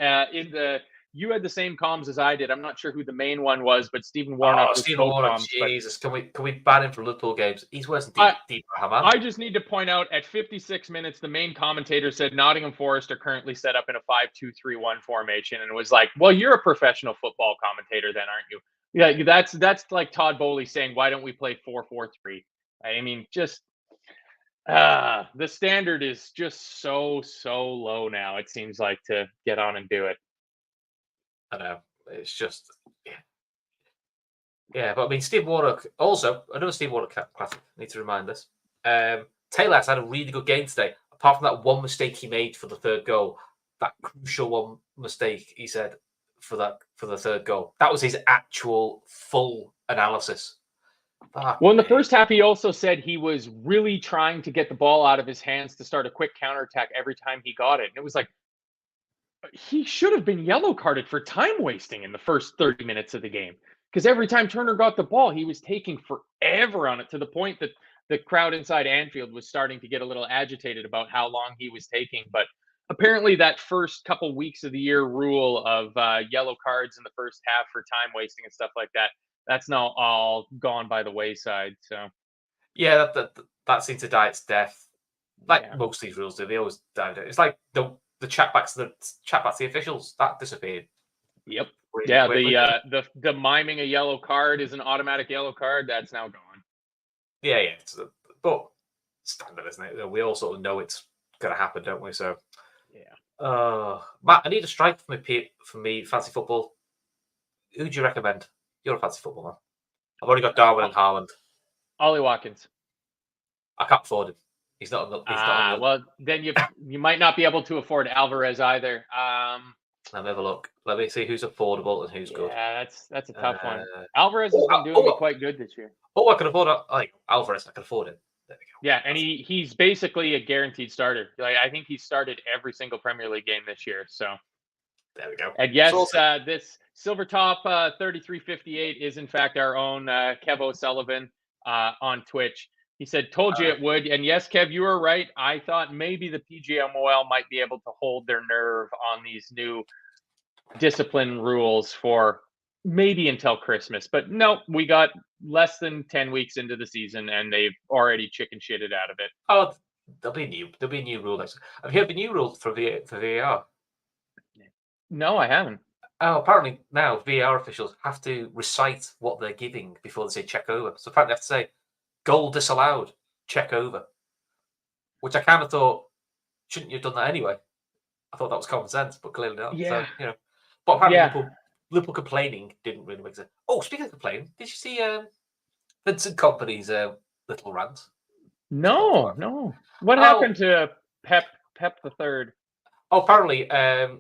You had the same comms as I did. I'm not sure who the main one was, but Stephen Warnock Oh, was Stephen Warnock, co-comms. But Jesus, can we ban him from Liverpool games? He's worse than I, Deep Haman. I just need to point out at 56 minutes, the main commentator said Nottingham Forest are currently set up in a 5-2-3-1 formation, and it was like, well, you're a professional football commentator, then, aren't you? Yeah, that's like Todd Bowley saying, why don't we play 4-4-3? I mean, just the standard is just so low now. It seems like to get on and do it. I know it's just yeah. But I mean, Steve Warnock also another Steve Warnock classic. Need to remind this. Taylor has had a really good game today. Apart from that one mistake he made for the third goal, that crucial one mistake he said for the third goal. That was his actual full analysis. Well, in the first half, he also said he was really trying to get the ball out of his hands to start a quick counterattack every time he got it. And it was like, he should have been yellow carded for time wasting in the first 30 minutes of the game. Because every time Turner got the ball, he was taking forever on it to the point that the crowd inside Anfield was starting to get a little agitated about how long he was taking. But apparently, that first couple weeks of the year rule of yellow cards in the first half for time wasting and stuff like that, that's now all gone by the wayside. So, yeah, that seemed to die its death. Like yeah. most of these rules do, they always die. It's like the chatbacks, the officials that disappeared. Yep. Really Yeah, quickly. the miming a yellow card is an automatic yellow card. That's now gone. Yeah. But standard, isn't it? We all sort of know it's going to happen, don't we? So, Yeah. Matt, I need a strike for me. Fancy football. Who do you recommend? You're a fancy football man. I've already got Darwin and Haaland. Ollie Watkins. I can't afford him. He's not on the. Well, then you might not be able to afford Alvarez either. Let me have a look. Let me see who's affordable and who's good. Yeah, that's a tough one. Alvarez has been doing me quite good this year. Oh, I can afford Alvarez. I can afford him. There we go. Yeah, and he's basically a guaranteed starter. Like I think he started every single Premier League game this year. So there we go. And yes, this Silver Top 3358 is in fact our own Kev O'Sullivan on Twitch. He said, "Told you it would." And yes, Kev, you were right. I thought maybe the PGMOL might be able to hold their nerve on these new discipline rules for maybe until Christmas. But no, we got less than 10 weeks into the season and they've already chicken shitted out of it. Oh, there'll be a new rule next. Have you heard the new rules for VAR? No, I haven't. Oh, apparently now VAR officials have to recite what they're giving before they say check over. So apparently they have to say goal disallowed, check over. Which I kind of thought, shouldn't you have done that anyway? I thought that was common sense, but clearly not. Yeah. So, but apparently Liverpool complaining didn't really make sense. Oh, speaking of complaining, did you see Vincent Kompany's little rant? No. What happened to Pep the Third? Oh, apparently there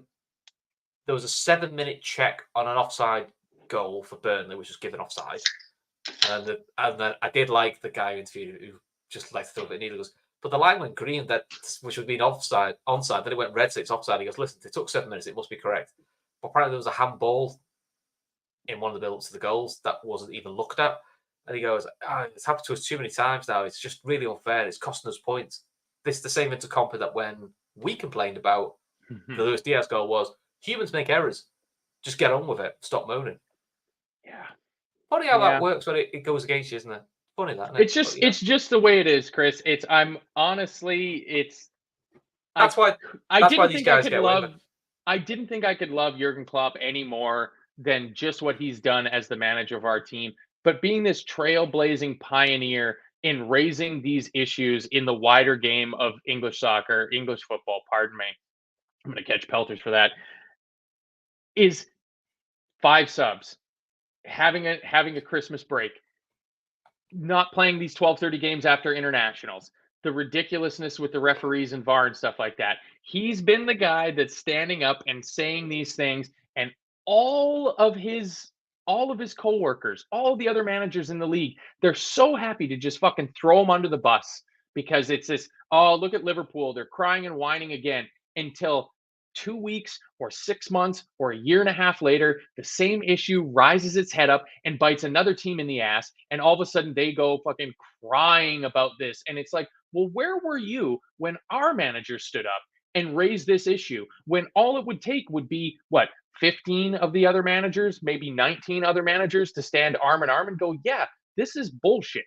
was a 7-minute check on an offside goal for Burnley, which was given offside. And then I did like the guy who interviewed who just liked to throw a bit of needle. Goes, but the line went green, which would have been onside. Then it went red, so it's offside. He goes, listen, it took 7 minutes. It must be correct. But apparently there was a handball in one of the build-ups to the goals that wasn't even looked at. And he goes, it's happened to us too many times now. It's just really unfair. It's costing us points. This is the same intercompa that when we complained about the Luis Diaz goal was, humans make errors. Just get on with it. Stop moaning. Yeah. Funny how that works when it goes against you, isn't it? Funny that. Isn't it's just the way it is, Chris. That's why these guys get away with it. I didn't think I could love Jurgen Klopp any more than just what he's done as the manager of our team. But being this trailblazing pioneer in raising these issues in the wider game of English soccer, English football, pardon me, I'm going to catch pelters for that, is 5 subs, having a Christmas break, not playing these 12:30 games after internationals, the ridiculousness with the referees and VAR and stuff like that. He's been the guy that's standing up and saying these things, and all of his all of his coworkers, all the other managers in the league, they're so happy to just fucking throw him under the bus because it's this, oh, look at Liverpool, they're crying and whining again until 2 weeks or 6 months or a year and a half later, the same issue rises its head up and bites another team in the ass. And all of a sudden they go fucking crying about this. And it's like, well, where were you when our manager stood up and raised this issue? When all it would take would be what, 15 of the other managers, maybe 19 other managers to stand arm in arm and go, yeah, this is bullshit.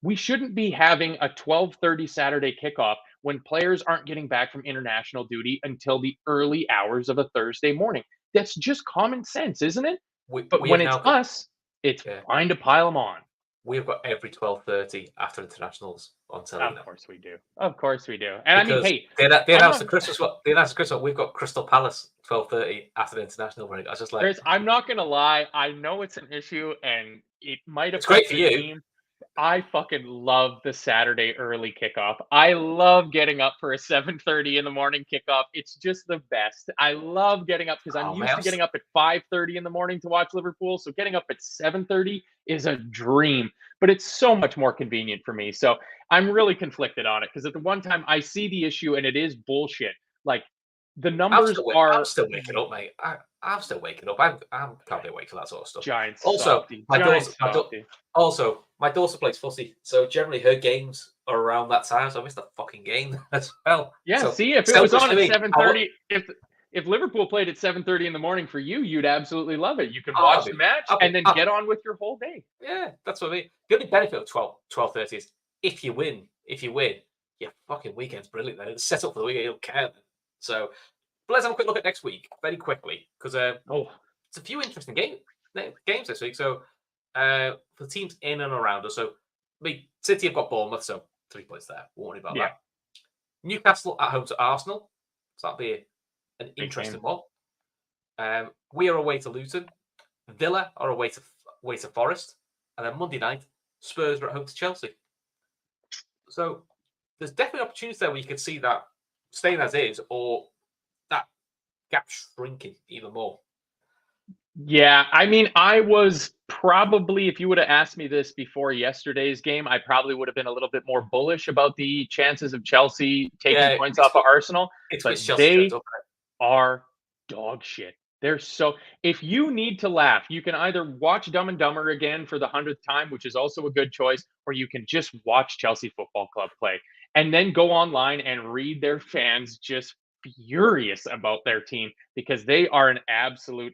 We shouldn't be having a 12:30 Saturday kickoff when players aren't getting back from international duty until the early hours of a Thursday morning. That's just common sense, isn't it? But We when have it's now got, us, it's yeah, fine to pile them on. we have got every 12:30 after internationals on telly Of now. course we do. Of course we do. And I mean, Because hey, they I'm announced the not Christmas one. They announced the Christmas one. We've got Crystal Palace 12:30 after the international break. I was just like, I'm not gonna lie, I know it's an issue and it might it's great affect for your you. team. I fucking love the Saturday early kickoff. I love getting up for a 7:30 in the morning kickoff. It's just the best. I love getting up because I'm Oh man, used to getting up at 5:30 in the morning to watch Liverpool. So getting up at 7:30 is a dream, but it's so much more convenient for me. So I'm really conflicted on it because at the one time I see the issue and it is bullshit. Like the numbers I'm are still waking up, mate. I'm still waking up. I'm can't be awake for that sort of stuff. giant Also, softy, my giant daughter, softy. my daughter plays footy, so generally her games are around that time. So I missed the fucking game as well. Yeah, So see, if it was on selfishly, at me, 7:30, if Liverpool played at 7:30 in the morning for you, you'd absolutely love it. You can I'll watch be, the match I'll be, and then I'll, get on with your whole day. yeah, that's what I mean. The only benefit of 12:30 is if you win, your fucking weekend's brilliant. Then it's set up for the weekend. You'll count. So, but let's have a quick look at next week very quickly because Oh, it's a few interesting games this week. So, for the teams in and around us. So, City have got Bournemouth, so 3 points there. Won't worry about yeah, that. Newcastle at home to Arsenal. So that'll be an big game. interesting one. We are away to Luton. Villa are away to Forest, and then Monday night Spurs are at home to Chelsea. So there's definitely opportunities there where you could see that staying as is, or that gap shrinking even more. Yeah, I mean, I was probably, if you would have asked me this before yesterday's game, I probably would have been a little bit more bullish about the chances of Chelsea taking Yeah, points off of Arsenal, it's but Chelsea turns they up. are dog shit. They're so. If you need to laugh, you can either watch Dumb and Dumber again for the 100th time, which is also a good choice, or you can just watch Chelsea Football Club play and then go online and read their fans just furious about their team because they are an absolute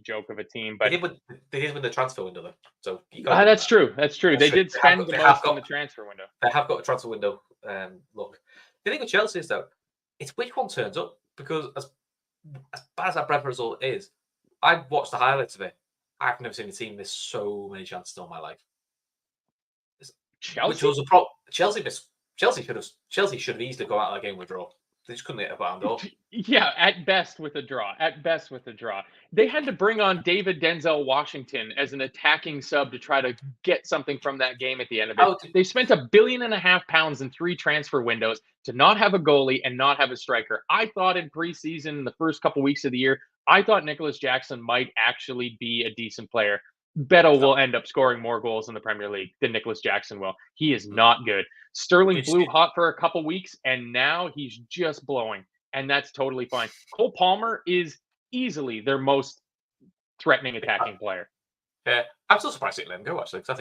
joke of a team. They But did win, they did win the transfer window though, so you got to give them that's that. true. That's true. That's They true. did spend the They have most in got the transfer window. they have got a transfer window. Look, the thing with Chelsea is though, it's which one turns up because as bad as that Brentford result is, I've watched the highlights of it. I've never seen a team miss so many chances in all my life. Which Chelsea? was a problem. Chelsea should have easily gone out of that game with a draw. They just couldn't get a bottom door. Yeah, at best with a draw. At best with a draw. They had to bring on David Denzel Washington as an attacking sub to try to get something from that game at the end of it. Oh, They spent £1.5 billion in 3 transfer windows to not have a goalie and not have a striker. I thought in preseason, the first couple weeks of the year, I thought Nicholas Jackson might actually be a decent player. Beto will end up scoring more goals in the Premier League than Nicholas Jackson will. He is not good. Sterling blew hot for a couple weeks, and now he's just blowing, and that's totally fine. Cole Palmer is easily their most threatening attacking player. Yeah, I'm still surprised they let him go actually because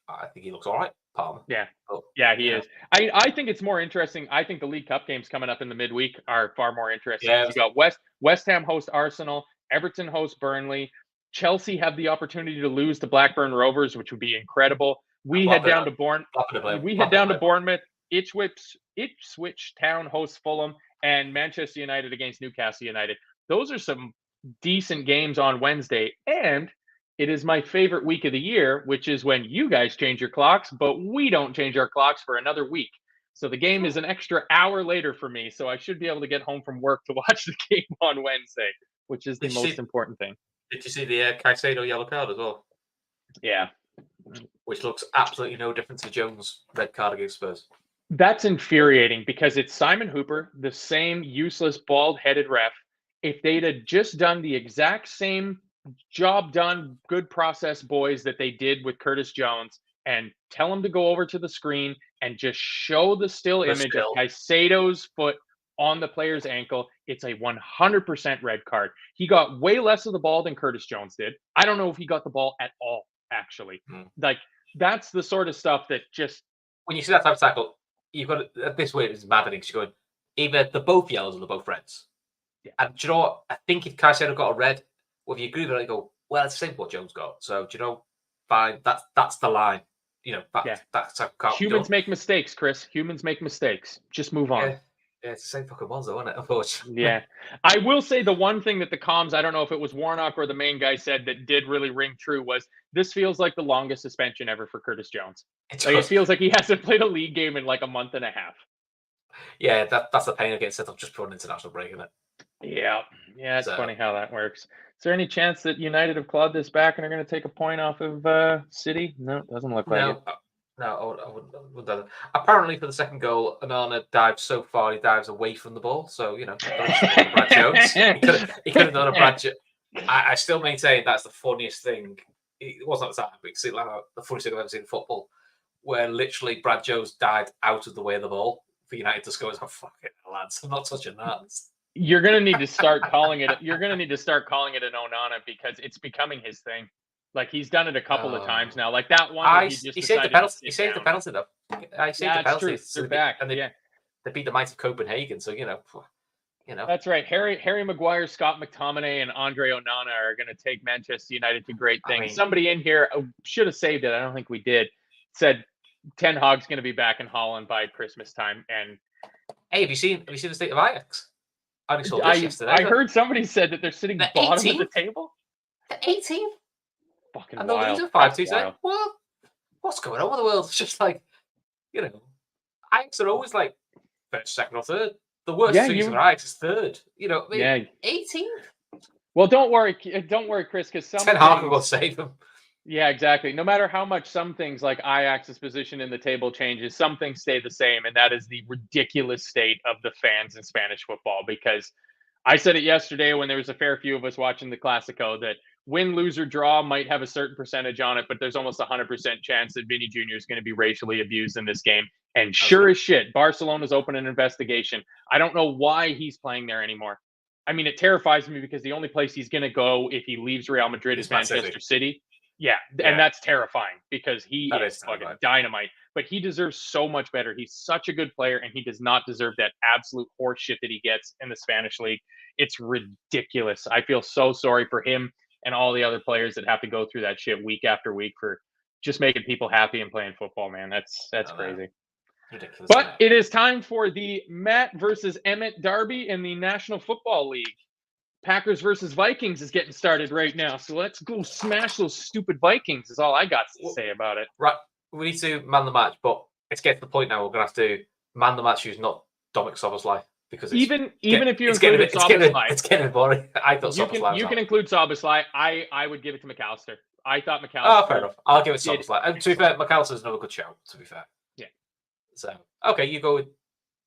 I think he looks all right, Palmer. Yeah, But, yeah, he is. I think it's more interesting. I think the League Cup games coming up in the midweek are far more interesting. Yeah, You got West Ham host Arsenal, Everton host Burnley, Chelsea have the opportunity to lose to Blackburn Rovers, which would be incredible. We head down to Bournemouth. Ipswich Town hosts Fulham, and Manchester United against Newcastle United. Those are some decent games on Wednesday, and it is my favorite week of the year, which is when you guys change your clocks, but we don't change our clocks for another week. So the game is an extra hour later for me, so I should be able to get home from work to watch the game on Wednesday, which is the most important thing. Did you see the Caicedo yellow card as well? Yeah, which looks absolutely no different to Jones' red card against Spurs. That's infuriating because it's Simon Hooper, the same useless, bald-headed ref. If they'd have just done the exact same job done, good process boys that they did with Curtis Jones and tell him to go over to the screen and just show the still image of Caicedo's foot on the player's ankle, it's a 100% red card. He got way less of the ball than Curtis Jones did. I don't know if he got the ball at all, actually. Like, that's the sort of stuff that just... When you see that type of tackle, you've got this way is maddening because you're going, either they're both yellows or they're both reds. Yeah. And do you know what? I think if Caicedo got a red, well, if you agree with it, you go, well, it's the same what Jones got. So, do you know, fine, that's the line. You know, that's how humans make mistakes, Chris. Humans make mistakes. Just move on. Yeah, it's the same fucking ones, though, isn't it? Unfortunately. Yeah. I will say the one thing that the comms, I don't know if it was Warnock or the main guy said that did really ring true was this feels like the longest suspension ever for Curtis Jones. It feels like he hasn't played a league game in like a month and a half. Yeah, that's the pain of getting set up just for an international break, isn't it? Yeah. Yeah, it's funny how that works. Is there any chance that United have clawed this back and are going to take a point off of City? No, it doesn't look like it. No, I wouldn't. Apparently, for the second goal, Onana dives so far, he dives away from the ball. So, you know, Brad Jones. He could have done a Brad Jones. I still maintain that's the funniest thing. It wasn't that big. It's like the funniest thing I've ever seen in football, where literally Brad Jones dived out of the way of the ball for United to score. It's like, fuck it, lads, I'm not touching that. You're gonna need to start calling it. You're gonna need to start calling it an Onana because it's becoming his thing. Like he's done it a couple of times now. Like that one. He saved the penalty. He saved the penalty though. I saved the penalty. They're back. And they beat the might of Copenhagen. So you know. That's right. Harry Maguire, Scott McTominay, and Andre Onana are going to take Manchester United to great things. I mean, somebody in here should have saved it. I don't think we did. Said Ten Hag's going to be back in Holland by Christmas time. And hey, have you seen the state of Ajax? I only saw this yesterday. I heard somebody said that they're sitting bottom of the table. The 18th. Fucking and wild. And 5-2. Well, what's going on with the world? It's just like, you know, Ajax are always like first, second, or third. The worst season for Ajax is third. You know, 18th. Well, don't worry, Chris, because Ten Hag will save them. Yeah, exactly. No matter how much some things like Ajax's position in the table changes, some things stay the same, and that is the ridiculous state of the fans in Spanish football. Because I said it yesterday when there was a fair few of us watching the Clásico that win, lose, or draw might have a certain percentage on it, but there's almost 100% chance that Vinny Jr. is going to be racially abused in this game. And sure as shit, Barcelona's opened an investigation. I don't know why he's playing there anymore. I mean, it terrifies me because the only place he's going to go if he leaves Real Madrid is Manchester City. Yeah, and that's terrifying because he is fucking dynamite. But he deserves so much better. He's such a good player, and he does not deserve that absolute horse shit that he gets in the Spanish league. It's ridiculous. I feel so sorry for him and all the other players that have to go through that shit week after week for just making people happy and playing football, man. That's crazy. Ridiculous. But it is time for the Matt versus Emmett derby in the National Football League. Packers versus Vikings is getting started right now. So let's go smash those stupid Vikings is all I got to say about it. Right. We need to man the match, but it's getting to the point now we're going to have to man the match who's not Dominic Szoboszlai. Because even if you include Szoboszlai, it's getting boring. I thought you can include Szoboszlai. I would give it to McAllister. I thought McAllister. Oh, fair enough. I'll give it to Szoboszlai. And to be fair, McAllister's another good shout. To be fair. Yeah. So okay, you go with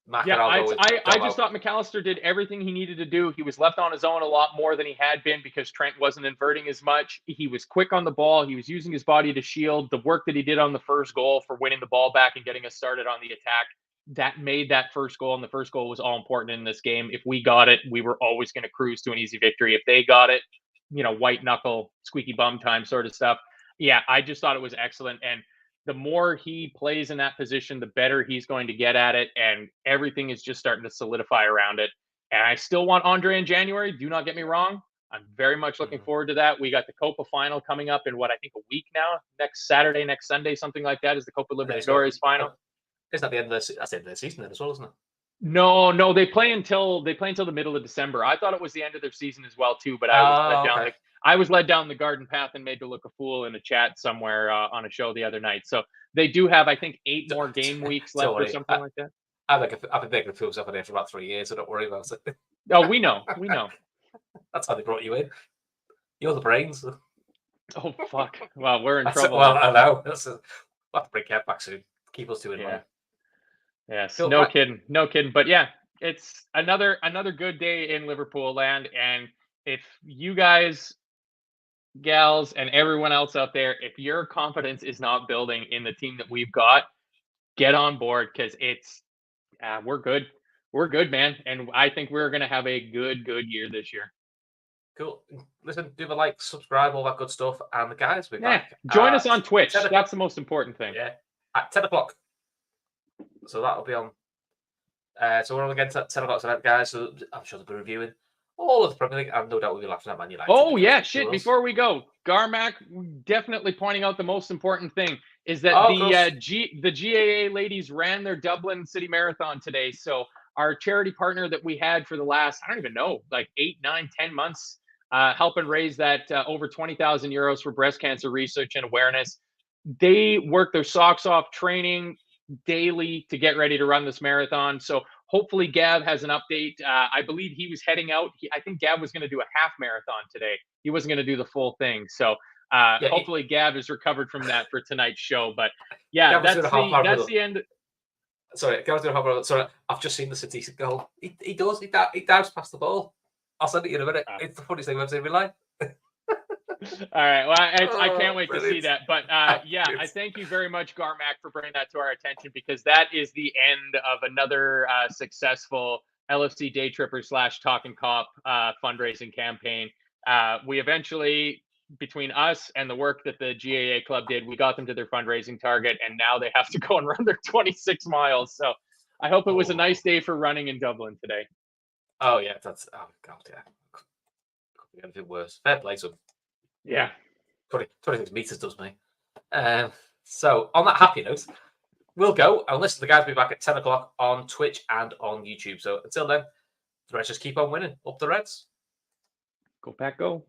Mac. Yeah, I just thought McAllister did everything he needed to do. He was left on his own a lot more than he had been because Trent wasn't inverting as much. He was quick on the ball. He was using his body to shield. The work that he did on the first goal for winning the ball back and getting us started on the attack, that made that first goal. And the first goal was all important in this game. If we got it, we were always going to cruise to an easy victory. If they got it, white knuckle, squeaky bum time sort of stuff. Yeah, I just thought it was excellent. And the more he plays in that position, the better he's going to get at it. And everything is just starting to solidify around it. And I still want Andre in January. Do not get me wrong. I'm very much looking forward to that. We got the Copa final coming up in I think a week now. Next Saturday, next Sunday, something like that is the Copa Libertadores final. Isn't that the end of the season then as well, isn't it? No, they play until the middle of December. I thought it was the end of their season as well too, but I was led down the garden path and made to look a fool in a chat somewhere on a show the other night. So they do have, I think, 8 more game weeks left or something like that. I've been making a fool myself in there for about 3 years, so don't worry about it. Oh, we know. That's how they brought you in. You're the brains. Oh fuck! Well, we're in That's trouble. well, Then. I know. We'll have to bring Kev back soon. Keep us two in Yeah. line. Yes. Cool. No Right. kidding. No kidding. But yeah, it's another good day in Liverpool land. And if you guys, gals, and everyone else out there, if your confidence is not building in the team that we've got, get on board because it's we're good. We're good, man. And I think we're gonna have a good year this year. Cool. Listen, do the like, subscribe, all that good stuff. And the guys, we're Yeah. back Join us at on 10 Twitch. o'clock. That's the most important thing. Yeah. At 10 o'clock. So that'll be on. So we're on again at 10 o'clock tonight, guys. So I'm sure they'll be reviewing all of the Premier League. And no doubt we'll be laughing at Man United. Oh because yeah, to shit. us- Before we go, Garmac definitely pointing out the most important thing is that Oh, of course. the GAA ladies ran their Dublin City Marathon today. So our charity partner that we had for the last, I don't even know, like 8, 9, 10 months, helping raise that over 20,000 euros for breast cancer research and awareness. They work their socks off training daily to get ready to run this marathon. So hopefully Gav has an update. I believe he was heading out. I think Gav was going to do a half marathon today. He wasn't going to do the full thing. So Yeah, hopefully Gav is recovered from that for tonight's show. But yeah, Gav was that's doing a half marathon. that's the end. Sorry, Gav's doing a half marathon. Sorry, I've just seen the City goal. He does. He dives past the ball. I'll send it in a minute. It's the funniest thing I've seen in my life. All right. Well, I can't wait to see brilliant. that. But yeah, I thank you very much, Garmac, for bringing that to our attention because that is the end of another successful LFC Day Tripper / Talkin Kop fundraising campaign. We eventually, between us and the work that the GAA club did, we got them to their fundraising target, and now they have to go and run their 26 miles. So I hope it was a nice day for running in Dublin today. Oh yeah, that's god, yeah. Could be anything worse. Fair play to him. Yeah. 26 meters does me. So on that happy note, we'll go and listen. The guys will be back at 10 o'clock on Twitch and on YouTube. So until then, the Reds just keep on winning. Up the Reds. Go Pack, go.